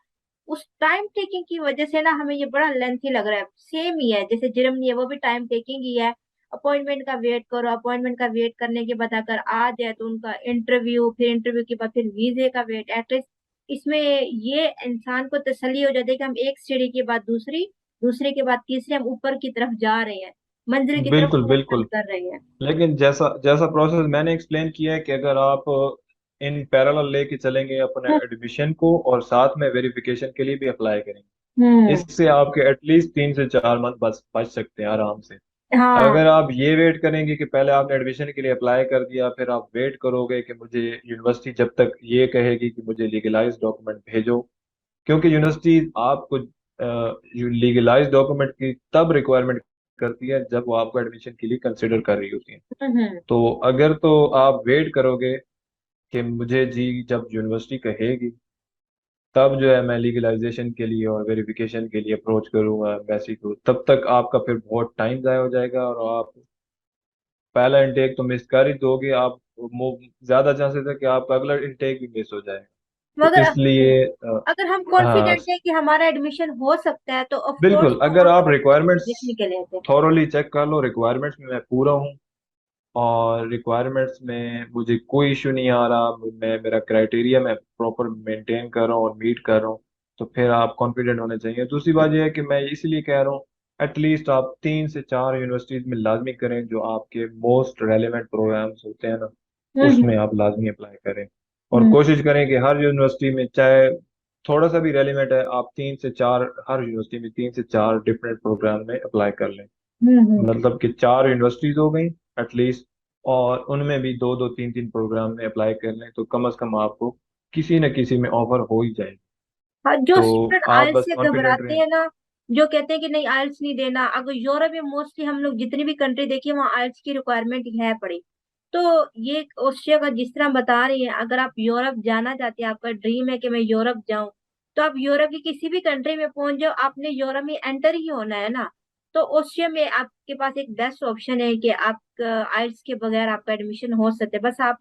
उस टाइम टेकिंग की वजह से ना हमें ये बड़ा लेंथी लग रहा है। सेम ही है जैसे जर्मनी है, वो भी टाइम टेकिंग ही है। अपॉइंटमेंट का वेट करो, अपॉइंटमेंट का वेट करने के बाद अगर आ जाए तो उनका इंटरव्यू, फिर इंटरव्यू के बाद फिर वीजे का वेट। एटलीस्ट इसमें ये इंसान को तसल्ली हो जाती है कि हम एक सीढ़ी के बाद दूसरी, दूसरे के बाद तीसरे, हम ऊपर की तरफ जा रहे हैं, मंजिल की तरफ बिल्कुल कदम बिल्कुल। कर रहे हैं। लेकिन जैसा जैसा प्रोसेस मैंने एक्सप्लेन किया है कि अगर आप इन पैरेलल लेके चलेंगे अपने एडमिशन को और साथ में वेरिफिकेशन के लिए भी अप्लाई करेंगे, हम्म। इससे आपके एटलीस्ट 3 से 4 मंथ बच सकते हैं आराम से। हाँ। अगर आप ये वेट करेंगे कि पहले आपने एडमिशन के लिए अप्लाई कर दिया, फिर आप वेट करोगे कि मुझे यूनिवर्सिटी जब तक ये कहेगी कि मुझे लीगलाइज डॉक्यूमेंट भेजो, क्योंकि यूनिवर्सिटी आपको लीगलाइज डॉक्यूमेंट की तब रिक्वायरमेंट करती है जब वो आपको एडमिशन के लिए कंसिडर कर रही होती है। हम्म। तो अगर तो आप वेट करोगे कि मुझे जी जब यूनिवर्सिटी कहेगी तब जो है मैं लीगलाइजेशन के लिए और वेरिफिकेशन के लिए अप्रोच करूंगा एम्बेसी को, तब तक आपका फिर बहुत टाइम ज़ाया हो जाएगा और आप पहला इनटेक तो मिस कर ही दोगे आप। ज्यादा चांसेस है कि आपका अगला इनटेक भी मिस हो जाएगा। तो मगर इसलिए अगर हम हाँ, कॉन्फिडेंट है कि हमारा एडमिशन हो सकता है तो ऑफ कोर्स बिल्कुल, तो अगर हम आप रिक्वायरमेंट्स देखने के लिए आते हैं। थॉरोली चेक कर लो, रिक्वायरमेंट्स में मैं पूरा हूँ और रिक्वायरमेंट्स में मुझे कोई इशू नहीं आ रहा, मैं मेरा क्राइटेरिया मैं प्रॉपर मेंटेन कर रहा हूँ और मीट कर रहा हूँ, तो फिर आप कॉन्फिडेंट होने चाहिए। दूसरी बात यह है कि मैं इसलिए कह रहा हूँ एटलीस्ट आप 3 से 4 यूनिवर्सिटीज में लाजमी करें, जो आपके मोस्ट रेलेवेंट प्रोग्राम्स होते हैं ना, हम्म। उसमें आप लाजमी अप्लाई करें। और हम्म। कोशिश करें कि हर यूनिवर्सिटी में चाहे थोड़ा सा भी रेलिवेंट है, आप 3 से 4 हर यूनिवर्सिटी में 3 से 4 डिफरेंट प्रोग्राम में अप्लाई कर लें। हम्म। मतलब कि 4 यूनिवर्सिटीज हो गई एटलीस्ट, और उनमें भी 2 2 3 3 प्रोग्राम में अप्लाई कर लें, तो कम से कम आपको किसी न किसी में ऑफर हो ही जाएगी। हाँ, जो तो स्टूडेंट आप आइल्स बस से कॉन्फिडेंट घबराते रहें। हैं ना, जो कहते हैं कि नहीं आइल्स नहीं देना, अगर यूरोप में मोस्टली हम लोग जितनी भी कंट्री देखिए वहाँ आइल्स की रिक्वायरमेंट है पड़ी। तो ये ऑस्ट्रिया का जिस तरह बता रही है, अगर आप यूरोप जाना चाहते हैं, आपका ड्रीम है कि मैं यूरोप जाऊं, तो आप यूरोप की किसी भी कंट्री में पहुंच जाओ, आपने यूरोप में एंटर ही होना है ना। तो ऑस्ट्रिया में आपके पास एक बेस्ट ऑप्शन है कि आप आइल्स के बगैर आपका एडमिशन हो सकते हैं। बस आप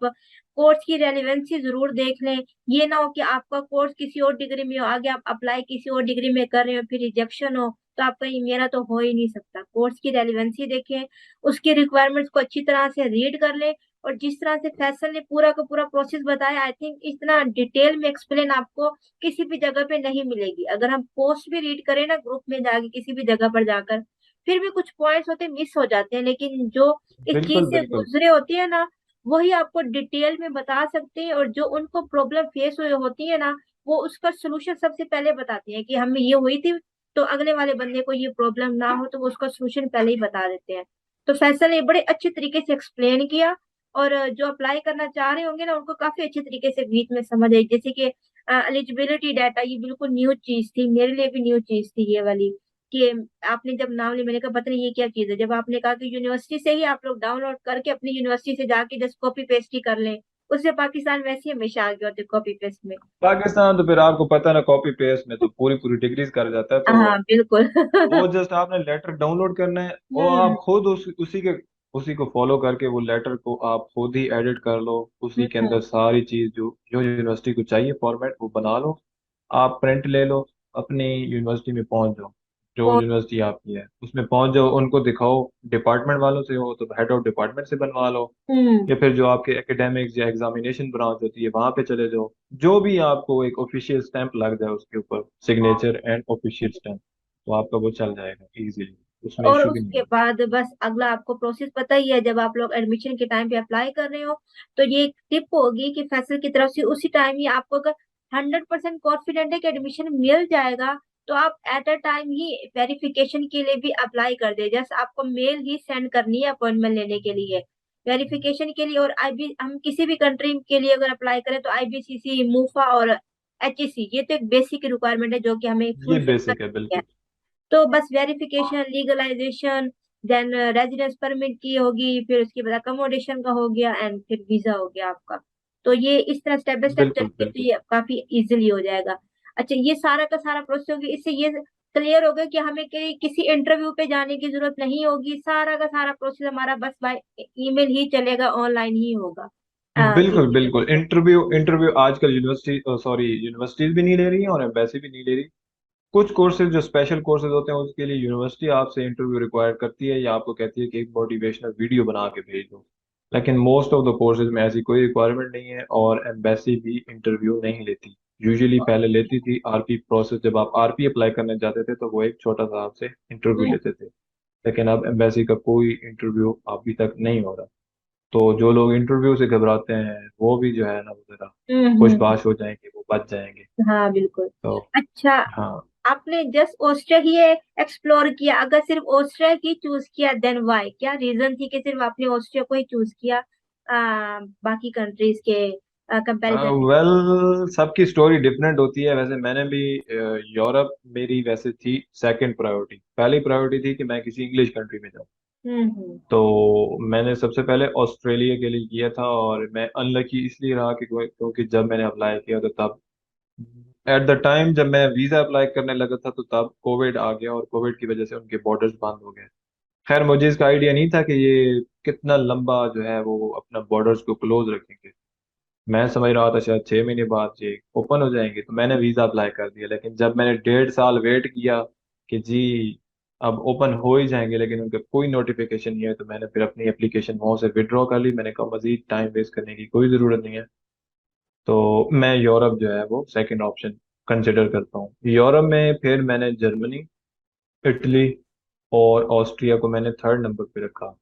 कोर्स की रेलिवेंसी जरूर देख लें। ये ना हो कि आपका कोर्स किसी और डिग्री में हो, आगे आप अप्लाई किसी और डिग्री में कर रहे हो फिर रिजेक्शन हो, तो आपका ये मेरा तो हो ही नहीं सकता। कोर्स की रेलिवेंसी देखें, उसकी रिक्वायरमेंट्स को अच्छी तरह से रीड कर ले। और जिस तरह से फैसल ने पूरा का पूरा प्रोसेस बताया, आई थिंक इतना डिटेल में एक्सप्लेन आपको किसी भी जगह पे नहीं मिलेगी। अगर हम पोस्ट भी रीड करें ना ग्रुप में जाके किसी भी जगह पर जाकर, फिर भी कुछ पॉइंट्स होते मिस हो जाते हैं, लेकिन जो इस चीज बिल्कुल से बिल्कुल। गुजरे होती है ना, वही आपको डिटेल में बता सकते हैं। और जो उनको प्रॉब्लम फेस हुई होती है ना, वो उसका सोल्यूशन सबसे पहले बताते हैं कि हमें ये हुई थी, तो अगले वाले बंदे को ये प्रॉब्लम ना हो, तो वो उसका सोल्यूशन पहले ही बता देते हैं। तो फैसल ने बड़े अच्छे तरीके से एक्सप्लेन किया। और जो अप्लाई करना चाह रहे होंगे ना, उनको काफी अच्छे तरीके से बीच में समझ आई। जैसे कि एलिजिबिलिटी डाटा, ये बिल्कुल न्यू चीज थी, मेरे लिए भी न्यू चीज थी ये वाली। कि आपने जब नाम लिया, मैंने कहा पता नहीं ये क्या चीज है। जब आपने कहा कि यूनिवर्सिटी से ही आप लोग डाउनलोड करके अपनी यूनिवर्सिटी से जाके जस्ट कॉपी पेस्ट ही कर लें, उससे पाकिस्तान वैसे ही हमेशा आगे होते कॉपी पेस्ट में। पाकिस्तान तो फिर आपको पता ना, कॉपी पेस्ट में तो पूरी पूरी डिग्रीज कर जाता है। तो हाँ बिल्कुल। वो जस्ट आपने लेटर डाउनलोड करना है, वो हम्म। आप खुद उसी को फॉलो करके वो लेटर को आप खुद ही एडिट कर लो। उसी के हम्म। अंदर सारी चीज जो जो यूनिवर्सिटी को चाहिए फॉर्मेट वो बना लो, आप प्रिंट ले लो, अपनी यूनिवर्सिटी में पहुंच जाओ। जो और यूनिवर्सिटी आपकी है उसमें पहुंच जाओ, उनको दिखाओ। डिपार्टमेंट वालों से हो तो हेड ऑफ डिपार्टमेंट से बनवा लो, हम्म। या फिर जो आपके एकेडमिक्स या एग्जामिनेशन ब्रांच होती है वहां पे चले जाओ। जो भी आपको एक ऑफिशियल स्टैंप लग जाए उसके ऊपर, सिग्नेचर एंड ऑफिशियल स्टैंप, तो आपका वो चल जाएगा इजीली, उसमें और इशू भी नहीं उसके होगा। बाद बस अगला आपको प्रोसेस पता ही है। जब आप लोग एडमिशन के टाइम पे अप्लाई कर रहे हो, तो ये एक टिप होगी कि फैसल की तरफ से उसी टाइम ही आपको, अगर 100% कॉन्फिडेंट है कि एडमिशन मिल जाएगा, तो आप at a time he verification के लिए भी अप्लाई कर दे। जस्ट आपको मेल ही सेंड करनी है अपॉइंटमेंट लेने के लिए, वेरिफिकेशन के लिए। और आईबी हम किसी भी कंट्री के लिए अगर अप्लाई करें तो आईबीसीसी, मूफा और एचईसी, ये तो एक बेसिक रिक्वायरमेंट है जो कि हमें ये फुलफिल बेसिक है करनी है। बिल्कुल। तो बस verification, legalisation, then residence permit की होगी, फिर उसके बाद अकोमोडेशन का हो गया, एंड फिर वीजा हो गया आपका। तो ये इस तरह स्टेप बाय स्टेप बिल्कुल चलेंगे तो बिल्कुल। ये काफी इजीली हो जाएगा। अच्छा, ये सारा का सारा प्रोसेस होगी, इससे ये क्लियर होगा कि हमें किसी इंटरव्यू पे जाने की जरूरत नहीं होगी। सारा का सारा प्रोसेस हमारा बस बाय ईमेल ही चलेगा, ऑनलाइन ही होगा। बिल्कुल किसी बिल्कुल, इंटरव्यू इंटरव्यू आजकल यूनिवर्सिटी सॉरी यूनिवर्सिटीज भी नहीं ले रही हैं और एम्बेसी भी नहीं ले रही। कुछ कोर्सेज जो स्पेशल कोर्सेज होते हैं उसके लिए यूनिवर्सिटी आपसे इंटरव्यू रिक्वायर करती है, या आपको कहती है कि एक मोटिवेशनल वीडियो बना के भेज दो। लेकिन मोस्ट ऑफ द कोर्सेज में ऐसी कोई रिक्वायरमेंट नहीं है और एम्बेसी भी इंटरव्यू नहीं लेती। यूजुअली पहले लेती थी आरपी प्रोसेस, जब आप आरपी अप्लाई करने जाते थे तो वो एक छोटा सा आपसे इंटरव्यू हम्म। लेते थे। लेकिन अब एम्बेसी का कोई इंटरव्यू अभी तक नहीं हो रहा। तो जो लोग इंटरव्यू से घबराते हैं वो भी जो है ना, वो जरा हम्म। खुश बाश हो जाएंगे, वो बच जाएंगे। हाँ बिल्कुल। तो अच्छा, हाँ। आपने जस्ट ऑस्ट्रिया ही एक्सप्लोर किया? अगर सिर्फ ऑस्ट्रिया ही चूज किया देन व्हाई? क्या रीजन थी कि सिर्फ आपने ऑस्ट्रिया को ही चूज किया बाकी कंट्रीज के कंपैरिजन में? वेल, सबकी स्टोरी डिफरेंट होती है। वैसे मैंने भी यूरोप मेरी वैसे थी सेकंड प्रायोरिटी। पहली प्रायोरिटी थी कि मैं किसी इंग्लिश कंट्री में जाऊँ। हम्म। तो मैंने सबसे पहले ऑस्ट्रेलिया के लिए किया था, और मैं अनलकी इसलिए रहा कि क्योंकि जब मैंने अप्लाई किया तो तब एट द टाइम जब मैं वीजा अप्लाई करने लगा था तो तब कोविड आ गया, और कोविड की वजह से उनके बॉर्डर्स बंद हो गए। खैर, मुझे इसका आइडिया नहीं था कि ये कितना लंबा जो है वो अपना बॉर्डर्स को क्लोज रखेंगे। मैं समझ रहा था शायद 6 महीने बाद ये ओपन हो जाएंगे, तो मैंने वीजा अप्लाई कर दिया। लेकिन जब मैंने 1.5 साल वेट किया कि जी अब ओपन हो ही जाएंगे, लेकिन उनका कोई नोटिफिकेशन नहीं है, तो मैंने फिर अपनी एप्लीकेशन वहां से विड्रॉ कर ली। मैंने कहा मजीद टाइम वेस्ट करने की कोई ज़रूरत नहीं है। तो मैं यूरोप जो है वो सेकंड ऑप्शन कंसिडर करता हूँ। यूरोप में फिर मैंने जर्मनी, इटली और ऑस्ट्रिया को मैंने थर्ड नंबर पे रखा।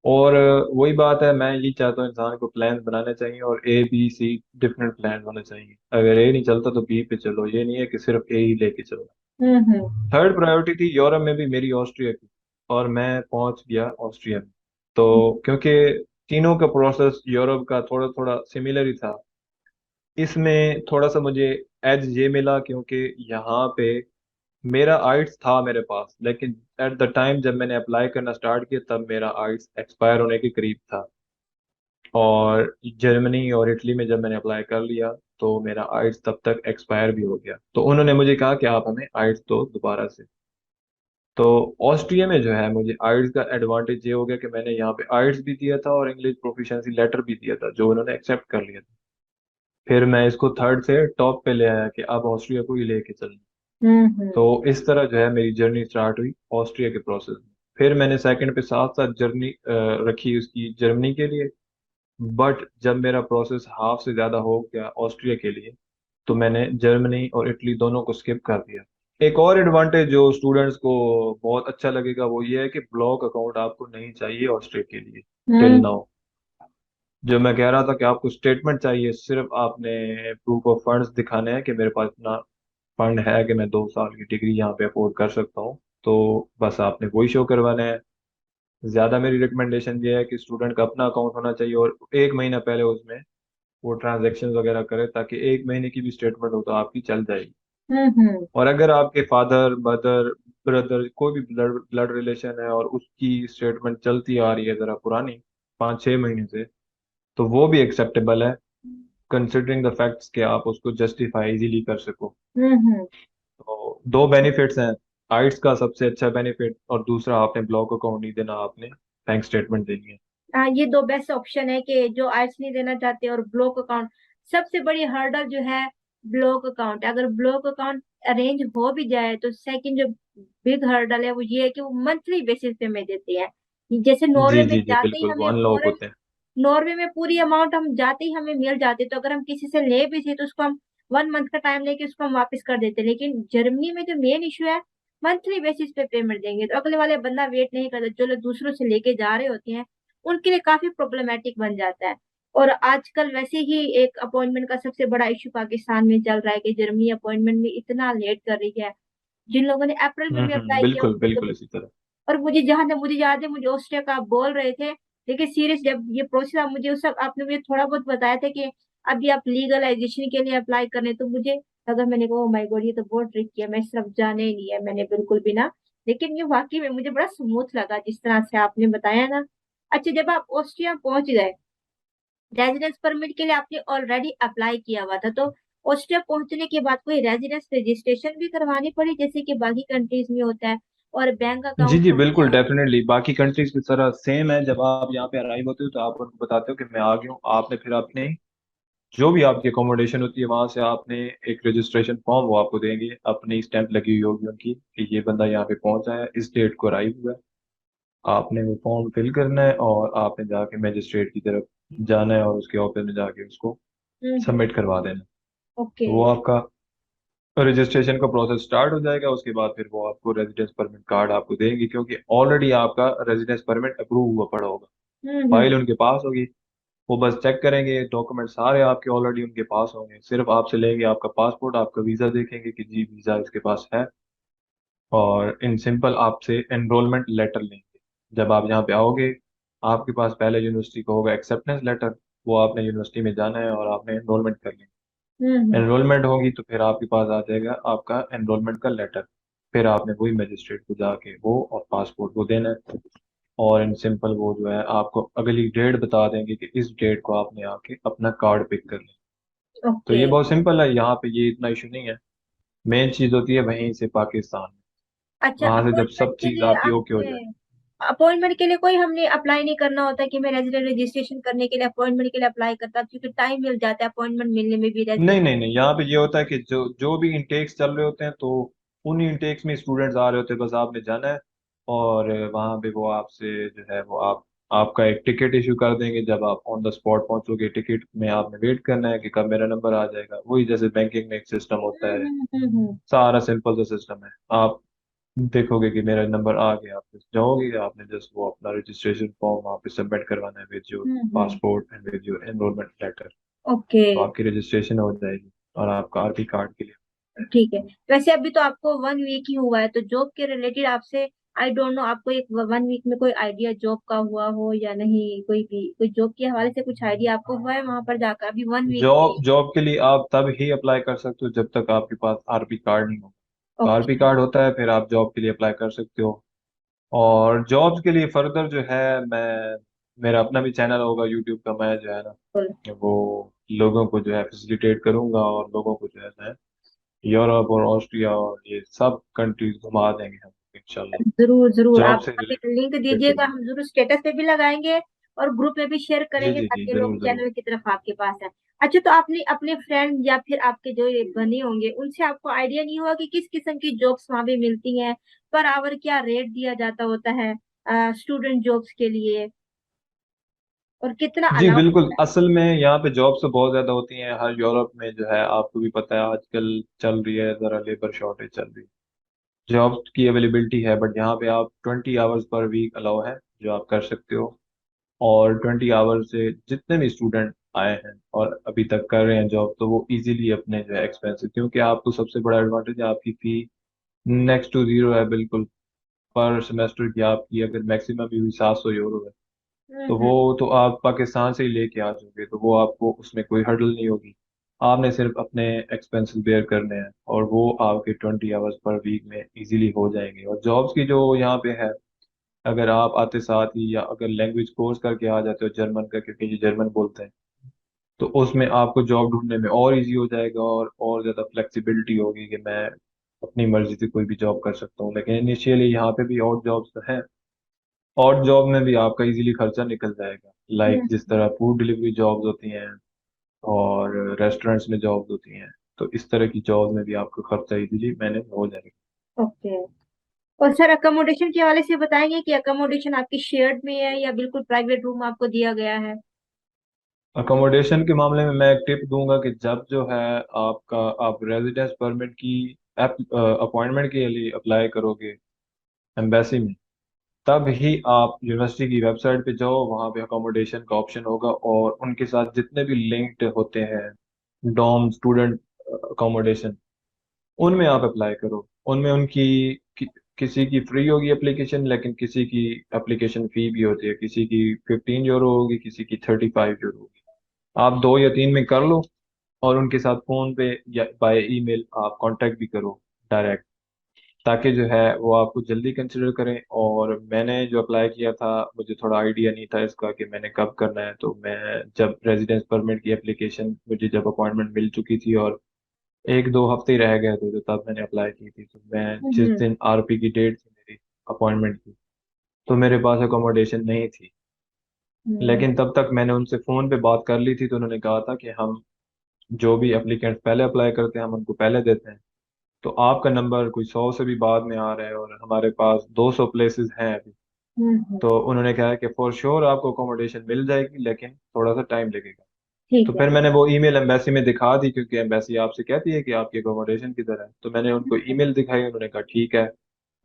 और वही बात है, मैं ये चाहता हूँ इंसान को प्लान बनाने चाहिए, और A B C different plan होने चाहिए। अगर ए नहीं चलता तो बी पे चलो, ये नहीं है कि सिर्फ ए ही लेके चलो। हम्म। थर्ड प्रायोरिटी थी यूरोप में भी मेरी ऑस्ट्रिया की, और मैं पहुंच गया ऑस्ट्रिया में। तो क्योंकि तीनों का प्रोसेस यूरोप का थोड़ा थोड़ा सिमिलर ही था, इसमें थोड़ा सा मुझे एज ये मिला क्योंकि यहाँ पे मेरा आइट्स था मेरे पास, लेकिन एट द टाइम जब मैंने अप्लाई करना स्टार्ट किया तब मेरा आइट्स एक्सपायर होने के करीब था। और जर्मनी और इटली में जब मैंने अप्लाई कर लिया तो मेरा आइट्स तब तक एक्सपायर भी हो गया, तो उन्होंने मुझे कहा कि आप हमें आइट्स दो दोबारा से। तो ऑस्ट्रिया में जो है मुझे आइट्स का एडवांटेज ये हो गया कि मैंने यहाँ पे आइट्स भी दिया था और इंग्लिश प्रोफिशिएंसी लेटर भी दिया था, जो उन्होंने एक्सेप्ट कर लिया था। फिर मैं इसको थर्ड से टॉप पे ले आया कि अब ऑस्ट्रिया को ही लेके चलना। हम्म। तो इस तरह जो है मेरी जर्नी स्टार्ट हुई ऑस्ट्रिया के प्रोसेस में। फिर मैंने सेकंड पे साथ साथ जर्नी रखी उसकी जर्मनी के लिए। बट जब मेरा प्रोसेस हाफ से ज़्यादा हो गया ऑस्ट्रिया के लिए, तो मैंने जर्मनी और इटली दोनों को स्किप कर दिया। एक और एडवांटेज जो स्टूडेंट्स को बहुत अच्छा लगेगा वो ये है कि ब्लॉक अकाउंट आपको नहीं चाहिए ऑस्ट्रिया के लिए टिल हम्म। नाउ। जो मैं कह रहा था कि आपको स्टेटमेंट चाहिए, सिर्फ आपने प्रूफ ऑफ फंड्स दिखाने हैं कि मेरे पास इतना फंड है कि मैं 2 साल की डिग्री यहाँ पे अफोर्ड कर सकता हूँ। तो बस आपने वही शो करवाना है। ज्यादा मेरी रिकमेंडेशन ये है कि स्टूडेंट का अपना अकाउंट होना चाहिए, और 1 महीना पहले उसमें वो ट्रांजेक्शन वगैरह करे, ताकि 1 महीने की भी स्टेटमेंट हो तो आपकी चल जाएगी। हम्म। और अगर आपके फादर मदर ब्रदर कोई भी ब्लड ब्लड रिलेशन है और उसकी स्टेटमेंट चलती आ रही है जरा पुरानी 5-6 महीने से, तो वो भी एक्सेप्टेबल है, कंसिडरिंग द फैक्ट्स कि आप उसको जस्टिफाई इजीली कर सको। हम्म। तो दो बेनिफिट्स हैं, आइट्स का सबसे अच्छा बेनिफिट, और दूसरा आपने ब्लॉक अकाउंट नहीं देना, आपने बैंक स्टेटमेंट देनी है। हाँ, ये दो बेस्ट ऑप्शन है कि जो आर्ट्स नहीं देना चाहते और ब्लॉक अकाउंट। सबसे बड़ी हर्डल जो है ब्लॉक अकाउंट। अगर ब्लॉक अकाउंट अरेंज हो भी जाए तो सेकंड जो बिग हर्डल है वो ये है कि वो मंथली बेसिस पे में देते हैं। जैसे नॉर्वे जी में जी जी, जाते ही बिल्कुल वो हमें अनलॉक फॉरेन, होते हैं। नॉर्वे में पूरी अमाउंट हम जाते ही हमें मिल जाती, तो अगर हम किसी से ले भी थे तो उसको हम 1 मंथ का टाइम लेके उसको हम वापस कर देते। लेकिन जर्मनी में जो मेन इशू है, मंथली बेसिस पे पेमेंट देंगे तो अगले वाले बंदा वेट नहीं करता। जो लोग दूसरों से लेके जा रहे होते हैं उनके लिए काफी प्रॉब्लमेटिक बन जाता है। और आजकल वैसे ही एक अपॉइंटमेंट का सबसे बड़ा इशू पाकिस्तान में चल रहा है कि जर्मनी अपॉइंटमेंट में इतना लेट कर रही है। जिन लोगों ने अप्रैल में भी अप्लाई किया बिल्कुल उनको बिल्कुल तो। इसी तरह। और मुझे जहां तक मुझे याद है, मुझे ऑस्ट्रिया का आप बोल रहे थे, लेकिन सीरियस जब ये प्रोसेस आप मुझे उस सब आपने मुझे थोड़ा बहुत बताया था कि अभी आप लीगलाइजेशन के लिए अप्लाई करने, तो मुझे अगर मैंने कहा माय गॉड ये तो बहुत ट्रिक किया, मैं सिर्फ जाने ही नहीं है मैंने बिल्कुल भी ना। लेकिन ये वाकई में मुझे बड़ा स्मूथ लगा जिस तरह से आपने बताया ना। अच्छा, जब आप ऑस्ट्रिया पहुंच गए, रेजिडेंस परमिट के लिए आपने ऑलरेडी अप्लाई किया हुआ था, तो ऑस्ट्रिया पहुंचने के बाद कोई रेजिडेंस रजिस्ट्रेशन भी करवानी पड़ी जैसे कि बाकी कंट्रीज में होता है? और बैंक जी अकाउंट जी हो बिल्कुल, गया? डेफिनेटली बाकी कंट्रीज की तरह सेम है। जब आप यहाँ पे अराइव होते हो तो आप उनको बताते हो कि मैं आ गया हूँ। आपने फिर अपने जो भी आपकी अकोमोडेशन होती है वहां से आपने एक रजिस्ट्रेशन फॉर्म वो आपको देंगे, अपनी स्टैंप लगी हुई होगी उनकी कि ये बंदा यहाँ पे पहुंचा है, इस डेट को अराइव हुआ है। आपने वो फॉर्म फिल करना है और आपने जाके मजिस्ट्रेट की तरफ जाना है और उसके ऑफिस में जाके उसको हम्म। सबमिट करवा देना। ओके। तो वो आपका रजिस्ट्रेशन का प्रोसेस स्टार्ट हो जाएगा। उसके बाद फिर वो आपको रेजिडेंस परमिट कार्ड आपको देंगे, क्योंकि ऑलरेडी आपका रेजिडेंस परमिट अप्रूव हुआ पड़ा होगा, हम्म। फाइल उनके पास होगी। वो बस चेक करेंगे, डॉक्यूमेंट सारे आपके ऑलरेडी उनके पास होंगे, सिर्फ आपसे लेंगे आपका पासपोर्ट, आपका वीज़ा देखेंगे कि जी वीज़ा इसके पास है, और इन सिंपल आपसे एनरोलमेंट लेटर लेंगे। जब आप यहाँ पे आओगे, आपके पास पहले यूनिवर्सिटी का होगा एक्सेप्टेंस लेटर, वो आपने यूनिवर्सिटी में जाना है और आपने एनरोलमेंट कर लेनी। हम्म। एनरोलमेंट होगी तो फिर आपके पास आ जाएगा आपका एनरोलमेंट का लेटर। फिर आपने वही मजिस्ट्रेट को जाके वो और पासपोर्ट को देना है, और इन सिंपल वो जो है आपको अगली डेट बता देंगे कि इस डेट को आपने आके अपना कार्ड पिक कर लें। तो ओके। ये बहुत सिंपल है, यहाँ पे ये इतना इशू नहीं है। मेन चीज़ होती है वहीं से पाकिस्तान में, अच्छा, वहां से जब अपॉइंटमेंट सब के चीज़ लिए आपकी ओके हो आपने जाए। अपॉइंटमेंट के लिए कोई हमने अप्लाई नहीं करना होता कि मैं रेजिडेंट रजिस्ट्रेशन करने के लिए अपॉइंटमेंट के लिए अप्लाई करता, क्योंकि टाइम मिल जाता है अपॉइंटमेंट मिलने में भी नहीं नहीं रेजिडेंट। नहीं, यहाँ पे ये होता है कि जो जो भी इंटेक्स चल रहे होते हैं, तो उन इंटेक्स में स्टूडेंट्स आ रहे होते हैं, बस आपने जाना है और वहाँ पे वो आपसे जो है वो आपका एक टिकट इशू कर देंगे। जब आप ऑन द स्पॉट पहुंचोगे, टिकट में आपने वेट करना है कि कब मेरा नंबर आ जाएगा, वही जैसे बैंकिंग में एक सिस्टम होता है, सारा सिंपल सा सिस्टम है। आप देखोगे कि मेरा नंबर आ गया, आप जाओगे, आपने जस्ट वो अपना रजिस्ट्रेशन फॉर्म वहाँ पे सबमिट करवाना है with your hmm. Passport and with your enrolment letter, okay. तो आपकी रजिस्ट्रेशन हो जाएगी और आपका आरपी कार्ड के लिए। ठीक है। वैसे अभी तो आपको 1 वीक ही हुआ है, तो जॉब के रिलेटेड आपसे आई डोंट नो, आपको एक 1 वीक में कोई आइडिया जॉब का हुआ हो या नहीं, कोई भी कोई जॉब के हवाले से कुछ आइडिया आपको हुआ है वहां पर जाकर, अभी 1 वीक जॉब भी? जॉब के लिए आप तब ही अप्लाई कर सकते हो जब तक आपके पास आरपी कार्ड नहीं होगा। RP okay. कार्ड होता है फिर आप जॉब के लिए अप्लाई कर सकते हो। और जॉब्स के लिए फर्दर जो है, मैं मेरा अपना भी चैनल होगा यूट्यूब का, मैं जो है ना बिल्कुल। वो लोगों को जो है फैसिलिटेट करूंगा, और लोगों को जो है मैं यूरोप और ऑस्ट्रिया और ये सब कंट्रीज घुमा देंगे हम इंशाल्लाह, जरूर जरूर, जॉब आप से अभी रिलेटेड लिंक बिल्कुल दीजिएगा, भी। हम जरूर स्टेटस पे भी लगाएंगे और ग्रुप में भी शेयर जी करेंगे जी जी, ताकि लोग जरूर जरूर। चैनल की तरफ आपके पास है। अच्छा, तो आपने अपने फ्रेंड या फिर आपके जो ये बने होंगे उनसे आपको आइडिया नहीं हुआ कि किस किस्म की जॉब्स वहां पे मिलती हैं, पर आवर क्या रेट दिया जाता होता है स्टूडेंट जॉब्स के लिए, और कितना जी अलाउ बिल्कुल, होता है? असल में यहाँ पे जॉब्स तो बहुत ज्यादा होती हैं हर यूरोप में, जो है आपको भी पता है आजकल चल रही है जरा लेबर शॉर्टेज चल रही है, जॉब्स की अवेलेबिलिटी है, बट यहाँ पे आप 20 आवर्स पर वीक अलाउ है जो आप कर सकते हो। और 20 आवर्स से जितने भी स्टूडेंट आए हैं और अभी तक कर रहे हैं जॉब, तो वो इजीली अपने जो है एक्सपेंसेस, क्योंकि आपको सबसे बड़ा एडवांटेज है आपकी फी नेक्स्ट टू जीरो है बिल्कुल। पर सेमेस्टर की आपकी अगर मैक्सिमम भी हुई 700 यूरो है, तो हम्म। वो तो आप पाकिस्तान से ही लेके आ जाओगे, तो वो आपको उसमें कोई हर्डल नहीं होगी। आपने सिर्फ अपने एक्सपेंसेस बेयर करने हैं और वो आपके 20 आवर्स पर वीक में इजीली हो जाएंगे। और जॉब्स की जो यहाँ पे है, अगर आप आते साथ ही या अगर लैंग्वेज कोर्स करके आ जाते हो जर्मन का, क्योंकि ये जर्मन बोलते हैं, तो उसमें आपको जॉब ढूंढने में और इजी हो जाएगा, और ज़्यादा फ्लेक्सिबिलिटी होगी कि मैं अपनी मर्जी से कोई भी जॉब कर सकता हूँ। लेकिन इनिशियली यहाँ पे भी और जॉब्स तो हैं, और जॉब में भी आपका इजीली खर्चा निकल जाएगा, लाइक जिस हम्म। तरह फूड डिलीवरी जॉब्स होती हैं और रेस्टोरेंट्स में जॉब्स होती हैं, तो इस तरह की जॉब में भी आपका खर्चा इजीली मैनेज हो जाएगा। ओके। और सर अकोमोडेशन के हवाले से बताएंगे कि अकोमोडेशन आपकी शेयर्ड में है या बिल्कुल प्राइवेट रूम आपको दिया गया है? अकोमोडेशन के मामले में मैं एक टिप दूंगा कि जब जो है आपका आप रेजिडेंस परमिट की अपॉइंटमेंट के लिए अप्लाई करोगे एम्बेसी में, तब ही आप यूनिवर्सिटी की वेबसाइट पे जाओ, वहाँ पे अकोमोडेशन का ऑप्शन होगा, और उनके साथ जितने भी लिंक्ड होते हैं डॉम स्टूडेंट अकोमोडेशन, उनमें आप अप्लाई करो। उनमें किसी की फ्री होगी एप्लीकेशन, लेकिन किसी की एप्लीकेशन फी भी होती है, किसी की 15 यूरो होगी, किसी की 35 यूरो होगी। आप दो या तीन में कर लो, और उनके साथ फोन पे या बाय ईमेल आप कांटेक्ट भी करो डायरेक्ट, ताकि जो है वो आपको जल्दी कंसिडर करें। और मैंने जो अप्लाई किया था, मुझे थोड़ा आइडिया नहीं था इसका कि मैंने कब करना है, तो मैं जब रेजिडेंस परमिट की एप्लीकेशन मुझे जब अपॉइंटमेंट मिल चुकी थी और एक दो हफ्ते ही रह गए थे, तो तब मैंने अप्लाई की थी। तो मैं जिस हम्म। दिन आरपी की डेट थी मेरी अपॉइंटमेंट की, तो मेरे पास अकोमोडेशन नहीं थी। हम्म। लेकिन तब तक मैंने उनसे फ़ोन पे बात कर ली थी, तो उन्होंने कहा था कि हम जो भी एप्लीकेंट पहले अप्लाई करते हैं हम उनको पहले देते हैं। तो आपका नंबर कोई 100 से भी बाद में आ रहा है और हमारे पास 200 प्लेसेस हैं अभी। हम्म। तो उन्होंने कहा कि फॉर श्योर आपको अकोमोडेशन मिल जाएगी, लेकिन थोड़ा सा टाइम लगेगा। तो ठीक है। फिर मैंने वो ईमेल एम्बेसी में दिखा दी, क्योंकि एम्बेसी आपसे कहती है कि आपकी अकोमोडेशन किधर है, तो मैंने उनको ईमेल दिखाई, उन्होंने कहा ठीक है।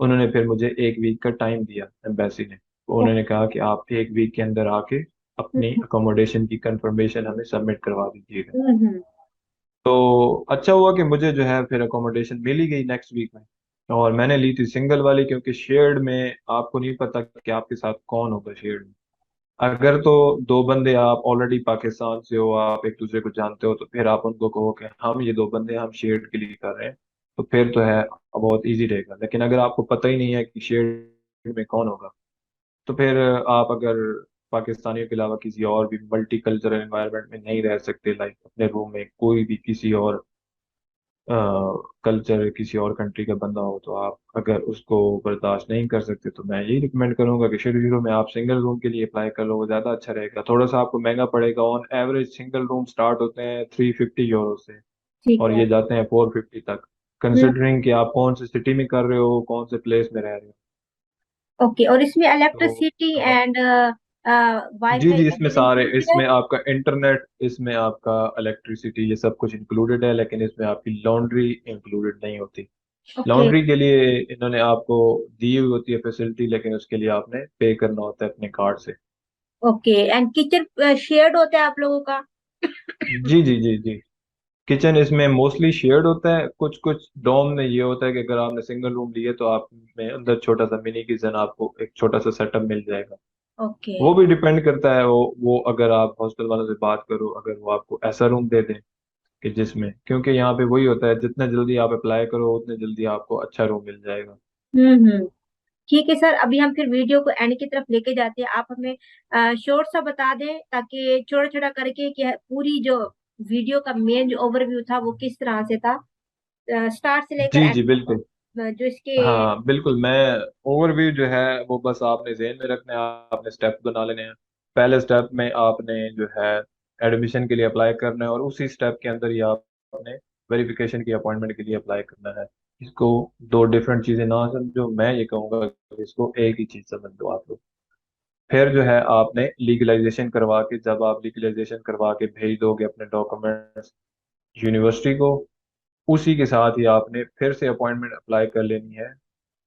उन्होंने फिर मुझे एक वीक का टाइम दिया एम्बेसी ने, तो उन्होंने कहा कि आप एक वीक के अंदर आके अपनी हम्म अकोमोडेशन की कंफर्मेशन हमें सबमिट करवा दीजिएगा। हम्म। तो अच्छा हुआ कि मुझे जो है फिर अकोमोडेशन मिल ही गई नेक्स्ट वीक में। और मैंने ली थी सिंगल वाली, क्योंकि शेयर्ड में आपको नहीं पता कि आपके साथ कौन होगा शेयर्ड में। अगर तो दो बंदे आप ऑलरेडी पाकिस्तान से हो, आप एक दूसरे को जानते हो, तो फिर आप उनको कहो कि हम ये दो बंदे हम शेयर्ड के लिए कर रहे हैं, तो फिर तो है बहुत इजी रहेगा। लेकिन अगर आपको पता ही नहीं है कि शेयर्ड में कौन होगा, तो फिर आप अगर पाकिस्तानियों के अलावा किसी और भी मल्टी कल्चरल एनवायरनमेंट में नहीं रह सकते, लाइक अपने रूम में कोई भी किसी और कल्चर किसी और कंट्री का बंदा हो, तो आप अगर उसको बर्दाश्त नहीं कर सकते, तो मैं यही रिकमेंड करूंगा कि शुरू शुरू में आप सिंगल रूम के लिए अप्लाई कर लो, वो ज़्यादा अच्छा रहेगा। थोड़ा सा आपको महंगा पड़ेगा, on average single room start होते हैं 350 यूरो से, ठीक और है। ये जाते हैं 450 तक, हम्म। कंसिडरिंग कि आप कौन सी सिटी में कर रहे हो, कौन से प्लेस में रह रहे हो। ओके, और इसमें तो इलेक्ट्रिसिटी आप एंड जी वाईफाई जी, इसमें वगैरह सारे, इंक्लूडेड है? इसमें आपका इंटरनेट, इसमें आपका इलेक्ट्रिसिटी, ये सब कुछ इंक्लूडेड है, लेकिन इसमें आपकी लॉन्ड्री इंक्लूडेड नहीं होती। ओके। लॉन्ड्री के लिए इन्होंने आपको दी हुई होती है फैसिलिटी, लेकिन उसके लिए आपने पे करना होता है अपने कार्ड से। ओके, एंड किचन शेयर्ड होता है आप लोगों का? जी जी जी जी। किचन इसमें मोस्टली शेयर्ड होता है, कुछ कुछ डॉम में ये होता है कि अगर आपने सिंगल रूम लिया तो आप में अंदर छोटा सा मिनी किचन, आपको एक छोटा सा सेटअप मिल जाएगा। ओके। वो भी डिपेंड करता है, वो अगर आप हॉस्टल वालों से बात करो, अगर वो आपको ऐसा रूम दे दें कि जिसमें, क्योंकि यहाँ पे वही होता है, जितना जल्दी आप अप्लाई करो उतने जल्दी आपको अच्छा रूम मिल जाएगा। हम्म। ठीक है सर, अभी हम फिर वीडियो को एंड की तरफ लेके जाते हैं। आप हमें शॉर्ट सा बता दें ताकि छोटा छोटा करके कि पूरी जो वीडियो का मेन जो ओवरव्यू था वो किस तरह से था, स्टार्ट से लेकर जी एंड जी बिल्कुल। तक, जो इसके। हाँ बिल्कुल, मैं ओवरव्यू जो है वो बस आपने जहन में रखना है, आपने स्टेप बना लेने हैं। पहले स्टेप में आपने जो है एडमिशन के लिए अप्लाई करना है, और उसी स्टेप के अंदर ही आपने वेरिफिकेशन की अपॉइंटमेंट के लिए अप्लाई करना है। इसको दो डिफरेंट चीज़ें ना समझो, मैं ये कहूँगा कि इसको एक ही चीज़ समझ लो आप लोग। फिर जो है आपने लीगलाइजेशन करवा के, जब आप लीगलाइजेशन करवा के भेज दोगे अपने डॉक्यूमेंट्स यूनिवर्सिटी को, उसी के साथ ही आपने फिर से अपॉइंटमेंट अप्लाई कर लेनी है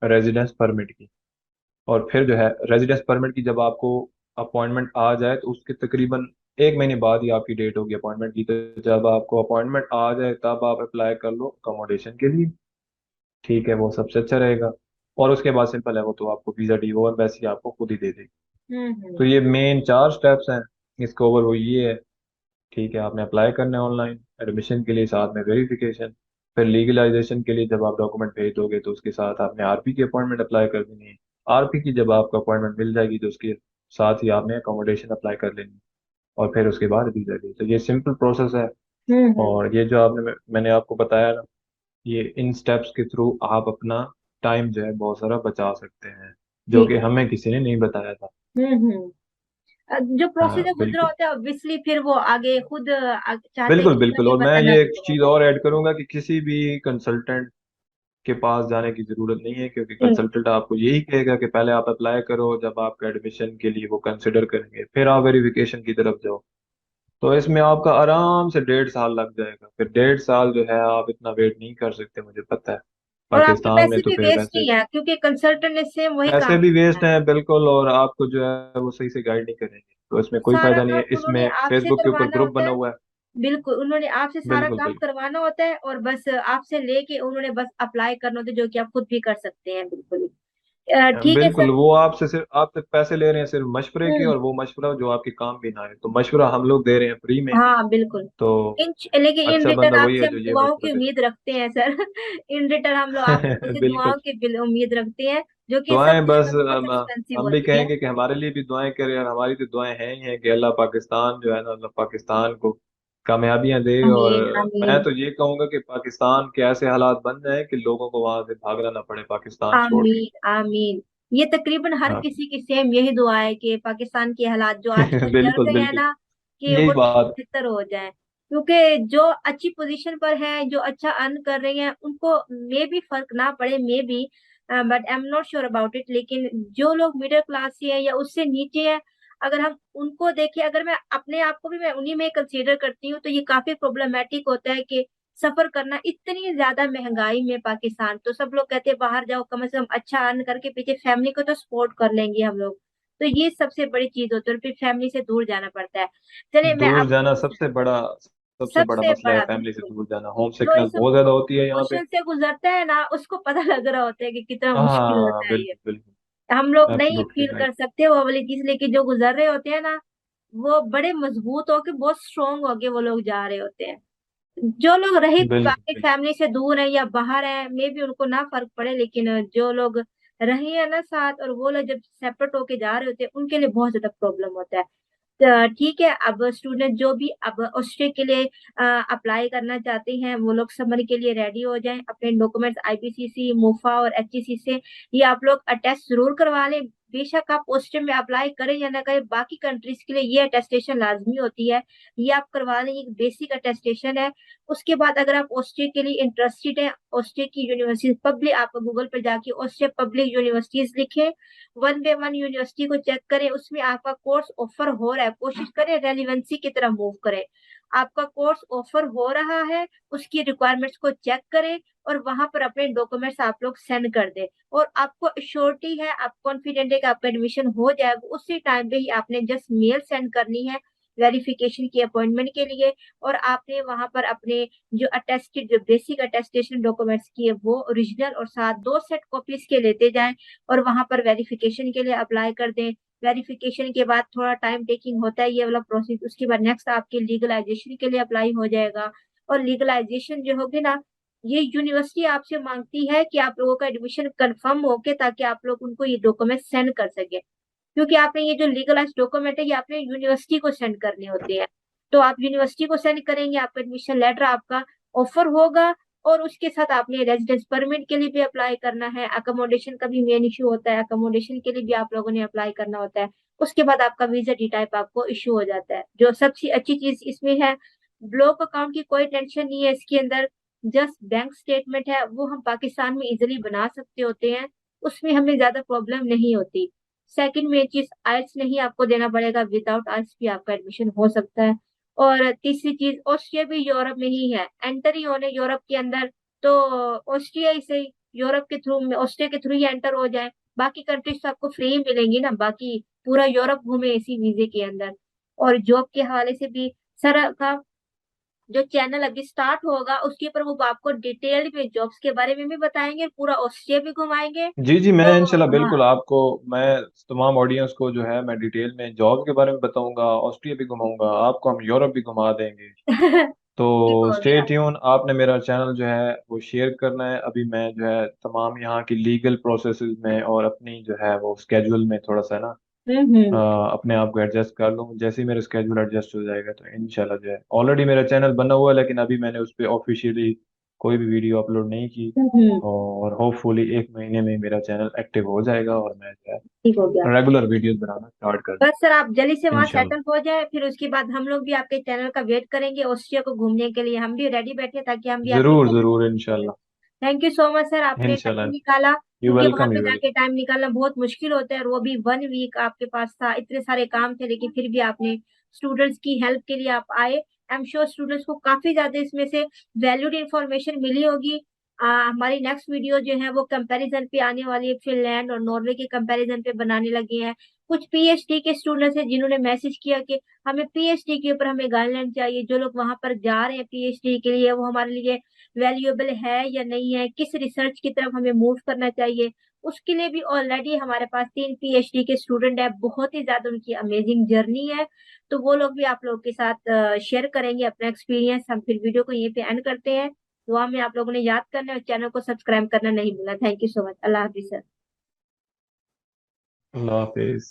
रेजिडेंस परमिट की। और फिर जो है रेजिडेंस परमिट की जब आपको अपॉइंटमेंट आ जाए, तो उसके तकरीबन एक महीने बाद ही आपकी डेट होगी अपॉइंटमेंट की। तो जब आपको अपॉइंटमेंट आ जाए तब आप अप्लाई कर लो अकोमोडेशन के लिए। ठीक है, वो सबसे अच्छा रहेगा। और उसके बाद सिंपल है, वो तो आपको वीज़ा डी वो एम्बेसी आपको खुद ही दे देगी। तो हम्म। ये मेन चार स्टेप्स हैं इसका ओवर, वो ये है। ठीक है, आपने अप्लाई करना है ऑनलाइन एडमिशन के लिए, साथ में वेरिफिकेशन। फिर लीगलाइजेशन के लिए जब आप डॉक्यूमेंट भेज दोगे, तो उसके साथ आपने आरपी की अपॉइंटमेंट अप्लाई कर देनी है। आरपी की जब आपको अपॉइंटमेंट मिल जाएगी, तो उसके साथ ही आपने अकोमोडेशन अप्लाई कर लेनी है। और फिर उसके बाद वीजा दी। तो ये सिंपल प्रोसेस है। हम्म। और ये जो मैंने आपको बताया ना, ये इन स्टेप्स के थ्रू आप अपना टाइम जो है बहुत सारा बचा सकते हैं, जो ठीक कि है। हमें किसी ने नहीं बताया था। हम्म। जो हाँ प्रोसीजर गुजरा बिल्कुल। होता है ऑब्वियसली फिर वो आगे खुद चाहते हैं बिल्कुल कि बिल्कुल, हमें और मैं बताना ये एक चाहिए। चीज़ और ऐड करूंगा कि किसी भी कंसल्टेंट के पास जाने की जरूरत नहीं है, क्योंकि हम्म। कंसल्टेंट आपको यही कहेगा कि पहले आप अप्लाई करो, जब आपका एडमिशन के लिए वो कंसिडर करेंगे फिर आप वेरिफिकेशन की तरफ जाओ। तो इसमें आपका आराम से 1.5 साल लग जाएगा। फिर 1.5 साल जो है आप इतना वेट नहीं कर सकते, मुझे पता है। और आपके पाकिस्तान में पैसे तो भी फिर वेस्ट वैसे नहीं है क्योंकि कंसल्टेंट ने सेम वही पैसे काम भी किया वेस्ट है। हैं बिल्कुल, और आपको जो है वो सही से गाइड नहीं करेंगे, तो इसमें कोई सारा फायदा नहीं काम है। उन्होंने इसमें आपसे फेसबुक के ऊपर करवाना ग्रुप होता बना है। हुआ है। बिल्कुल, उन्होंने आपसे सारा बिल्कुल काम बिल्कुल। करवाना होता है और बस आपसे लेके उन्होंने बस अप्लाई करना होता है, जो कि आप खुद भी कर सकते हैं बिल्कुल ही। ठीक है बिल्कुल, सर। वो आपसे सिर्फ आपसे पैसे ले रहे हैं सिर्फ मशवरे के, हम्म। और वो मशवरा जो आपके काम भी ना है, तो मशवरा हम लोग दे रहे हैं फ्री में। हाँ बिल्कुल। तो लेकिन इन अच्छा रिटर्न बंदा वही आपसे है हम जो ये दुआओं मशवरा की दे। उम्मीद रखते हैं सर। इन रिटर्न हम लोग आपसे दुआओं बिल्कुल। की उम्मीद रखते हैं, जो कि दुआएं सबसे बस, ज्यादा कॉस्ट एक्सपेंसिव हम भी होती है। कहेंगे कि हमारे लिए भी दुआएं करें, और हमारी तो दुआएं हैं ही हैं कि अल्लाह पाकिस्तान जो है ना, अल्लाह पाकिस्तान को कामयाबियां दे। और आमीन मैं आमीन। तो ये कहूंगा कि पाकिस्तान के ऐसे हालात बन जाए कि लोगों को वहां से भागना ना पड़े पाकिस्तान छोड़ के। आमीन आमीन। ये तकरीबन हर हाँ। किसी की सेम यही दुआ है कि पाकिस्तान के हालात जो आजकल चल बिल्कुल रहे हैं बिल्कुल, ना, कि यही वो बात। बेहतर हो जाए। क्योंकि जो अच्छी पोजीशन पर है, जो अच्छा अर्न कर रहे हैं, उनको मे भी फर्क ना पड़े, may be, but I am not sure about it. लेकिन जो लोग मिडिल क्लास से है या उससे नीचे है, अगर हम उनको देखें, अगर मैं अपने आप को भी मैं उन्हीं में कंसीडर करती हूँ, तो ये काफी प्रॉब्लमेटिक होता है कि सफर करना इतनी ज्यादा महंगाई में। पाकिस्तान तो सब लोग कहते हैं बाहर जाओ, कम से कम अच्छा अर्न करके पीछे फैमिली को तो सपोर्ट कर लेंगे हम लोग। तो ये सबसे बड़ी चीज होती है, और फिर फैमिली से दूर जाना पड़ता है। चलिए मैं दूर जाना आपको सबसे बड़ा सबसे मसला है, बड़ा फैमिली से बिल्कुल, दूर जाना। होम जो सिकनेस इस बहुत ज्यादा होती है यहाँ पे। क्वेश्चन से गुजरता है ना, उसको पता लग रहा होता है कि कितना मुश्किल हाँ, होता है ये। बिल्कुल बिल्कुल। हम लोग नहीं एब्सोल्युटली फील राइट। कर सकते वो वाली चीज, लेकिन जो गुजर रहे होते हैं ना, वो बड़े मजबूत होके, बहुत स्ट्रोंग होके वो लोग जा रहे होते हैं। जो लोग रहे बिल्कुल बाकी बिल्कुल। फैमिली से दूर हैं या बाहर हैं, मे भी उनको ना फर्क पड़े, लेकिन जो लोग रहे हैं ना साथ, और वो लोग जब सेपरेट होके जा रहे होते हैं, उनके लिए बहुत ज्यादा प्रॉब्लम होता है। तो ठीक है, अब स्टूडेंट जो भी अब ऑस्ट्रिया के लिए अप्लाई करना चाहते हैं, वो लोग समर के लिए रेडी हो जाएं, अपने डॉक्यूमेंट्स आईपीसीसी, मूफा और एचईसी से ये आप लोग अटेस्ट जरूर करवा लें। बेशक आप ऑस्ट्रिया में अप्लाई करें या ना करें, बाकी कंट्रीज के लिए ये अटेस्टेशन लाजमी होती है, ये आप करवा लें, एक बेसिक अटेस्टेशन है। उसके बाद अगर आप ऑस्ट्रिया के लिए इंटरेस्टेड हैं, ऑस्ट्रिया की यूनिवर्सिटी पब्लिक, आप गूगल पर जाके ऑस्ट्रिया पब्लिक यूनिवर्सिटीज लिखें, वन बाय वन यूनिवर्सिटी को चेक करें, उसमें आपका कोर्स ऑफर हो रहा है, कोशिश करें रेलिवेंसी की तरफ मूव करें। आपका कोर्स ऑफर हो रहा है, उसकी रिक्वायरमेंट्स को चेक करें, और वहां पर अपने डॉक्यूमेंट्स आप लोग सेंड कर दें। और आपको श्योरिटी है, आप कॉन्फिडेंट है कि आपका एडमिशन हो जाएगा, उसी टाइम पे ही आपने जस्ट मेल सेंड करनी है वेरिफिकेशन की अपॉइंटमेंट के लिए। और आपने वहां पर अपने जो अटेस्टेड, जो बेसिक अटेस्टेशन डॉक्यूमेंट्स की है, वो ओरिजिनल और साथ 2 सेट कॉपीज के लेते जाएं, और वहां पर वेरिफिकेशन के लिए अप्लाई कर दें। वेरिफिकेशन के बाद थोड़ा टाइम टेकिंग होता है ये वाला प्रोसेस, उसके बाद नेक्स्ट आपके लीगलाइजेशन के लिए अप्लाई हो जाएगा। और लीगलाइजेशन जो होगी ना, ये यूनिवर्सिटी आपसे मांगती है कि आप लोगों का एडमिशन कंफर्म होके, ताकि आप लोग उनको ये डॉक्यूमेंट सेंड कर सके, क्योंकि आपने ये जो लीगलाइज डॉक्यूमेंट है, ये आपने यूनिवर्सिटी को सेंड करने होते हैं। तो आप यूनिवर्सिटी को सेंड करेंगे, आपका एडमिशन लेटर, आपका ऑफर होगा। और उसके साथ आपने रेजिडेंस परमिट के लिए भी अप्लाई करना है, अकोमोडेशन का भी मेन इशू होता है, अकोमोडेशन के लिए भी आप लोगों ने अप्लाई करना होता है। उसके बाद आपका वीजा डी टाइप आपको इशू हो जाता है। जो सबसे अच्छी चीज इसमें है, ब्लॉक अकाउंट की कोई टेंशन नहीं है इसके अंदर, जस्ट बैंक स्टेटमेंट है, वो हम पाकिस्तान में इजिली बना सकते होते हैं, उसमें हमें ज्यादा प्रॉब्लम नहीं होती। सेकंड में चीज, आइल्स नहीं आपको देना पड़ेगा, विदाउट आइल्स भी आपका एडमिशन हो सकता है। और तीसरी चीज, ऑस्ट्रिया भी यूरोप में ही है, एंटर ही होने यूरोप के अंदर, तो ऑस्ट्रिया ही से यूरोप के थ्रू में, ऑस्ट्रिया के थ्रू ही एंटर हो जाए। बाकी कंट्रीज तो आपको फ्री मिलेंगी ना, बाकी पूरा यूरोप घूमे इसी वीजे के अंदर। और जॉब के हवाले से भी सर का जो चैनल अभी स्टार्ट होगा, उसके ऊपर वो आपको डिटेल्ड में जॉब्स के बारे में भी बताएंगे, पूरा ऑस्ट्रिया भी घुमाएंगे। जी जी, मैं तो इंशाल्लाह हाँ। बिल्कुल आपको, मैं तमाम ऑडियंस को जो है मैं डिटेल में जॉब के बारे में बताऊंगा, ऑस्ट्रिया भी घुमाऊंगा आपको, हम यूरोप भी घुमा देंगे। तो ठीक हो स्टे गया। ट्यून, आपने मेरा चैनल जो है वो शेयर करना है। अभी मैं जो है तमाम यहाँ की लीगल प्रोसेसेस में और अपनी जो है वो स्केड्यूल में थोड़ा सा ना हम्म। अपने आप को एडजस्ट कर लूँ। जैसे ही मेरा स्केड्यूल एडजस्ट हो जाएगा तो इंशाल्लाह जो है, ऑलरेडी मेरा चैनल बना हुआ है लेकिन अभी मैंने उस पर ऑफिशियली कोई भी वीडियो अपलोड नहीं की। हम्म। और होपफुली 1 महीने में मेरा चैनल एक्टिव हो जाएगा और मैं जो ठीक हो गया। है रेगुलर वीडियोस बनाना स्टार्ट कर बस सर आप जल्दी से दूँ वहां इंशाल्लाह। सेटल हो जाए, फिर उसके बाद हम लोग भी आपके चैनल का वेट करेंगे, ऑस्ट्रिया को घूमने के लिए हम भी रेडी बैठे, ताकि हम भी आपकी जरूर तरफ जरूर से। इंशाल्लाह। Thank you so much sir, आपने टाइम इंशाल्लाह। निकाला, यू क्योंकि वहां वेलकम, पे यू जाके वेलकम। टाइम निकालना बहुत मुश्किल होता है, और वो भी 1 वीक आपके पास था, इतने सारे काम थे, लेकिन फिर भी आपने स्टूडेंट्स की हेल्प के लिए आप आए। आई एम श्योर स्टूडेंट्स को काफी ज्यादा इसमें से वैल्यूड इंफॉर्मेशन मिली होगी। हमारी नेक्स्ट वीडियो जो है वो कंपैरिजन पे आने वाली है, फिनलैंड और नॉर्वे के कंपैरिजन पे बनाने लगे हैं। कुछ पीएचडी के स्टूडेंट्स हैं जिन्होंने मैसेज किया कि हमें पीएचडी के ऊपर हमें गाइडलाइन चाहिए, जो लोग वहां पर जा रहे हैं पीएचडी के लिए, वो हमारे लिए वैल्यूएबल है या नहीं है, किस रिसर्च की तरफ हमें मूव करना चाहिए। उसके लिए भी ऑलरेडी हमारे पास 3 पीएचडी के स्टूडेंट है, बहुत ही ज्यादा उनकी अमेजिंग जर्नी है। तो वो लोग भी आप लोगों के साथ शेयर करेंगे अपना एक्सपीरियंस। हम फिर वीडियो को यहीं पे एंड करते हैं। दुआ में आप लोगों ने याद करना है, और चैनल को सब्सक्राइब करना नहीं भूलना। Thank you so much. Allah Hafiz sir. Allah Hafiz.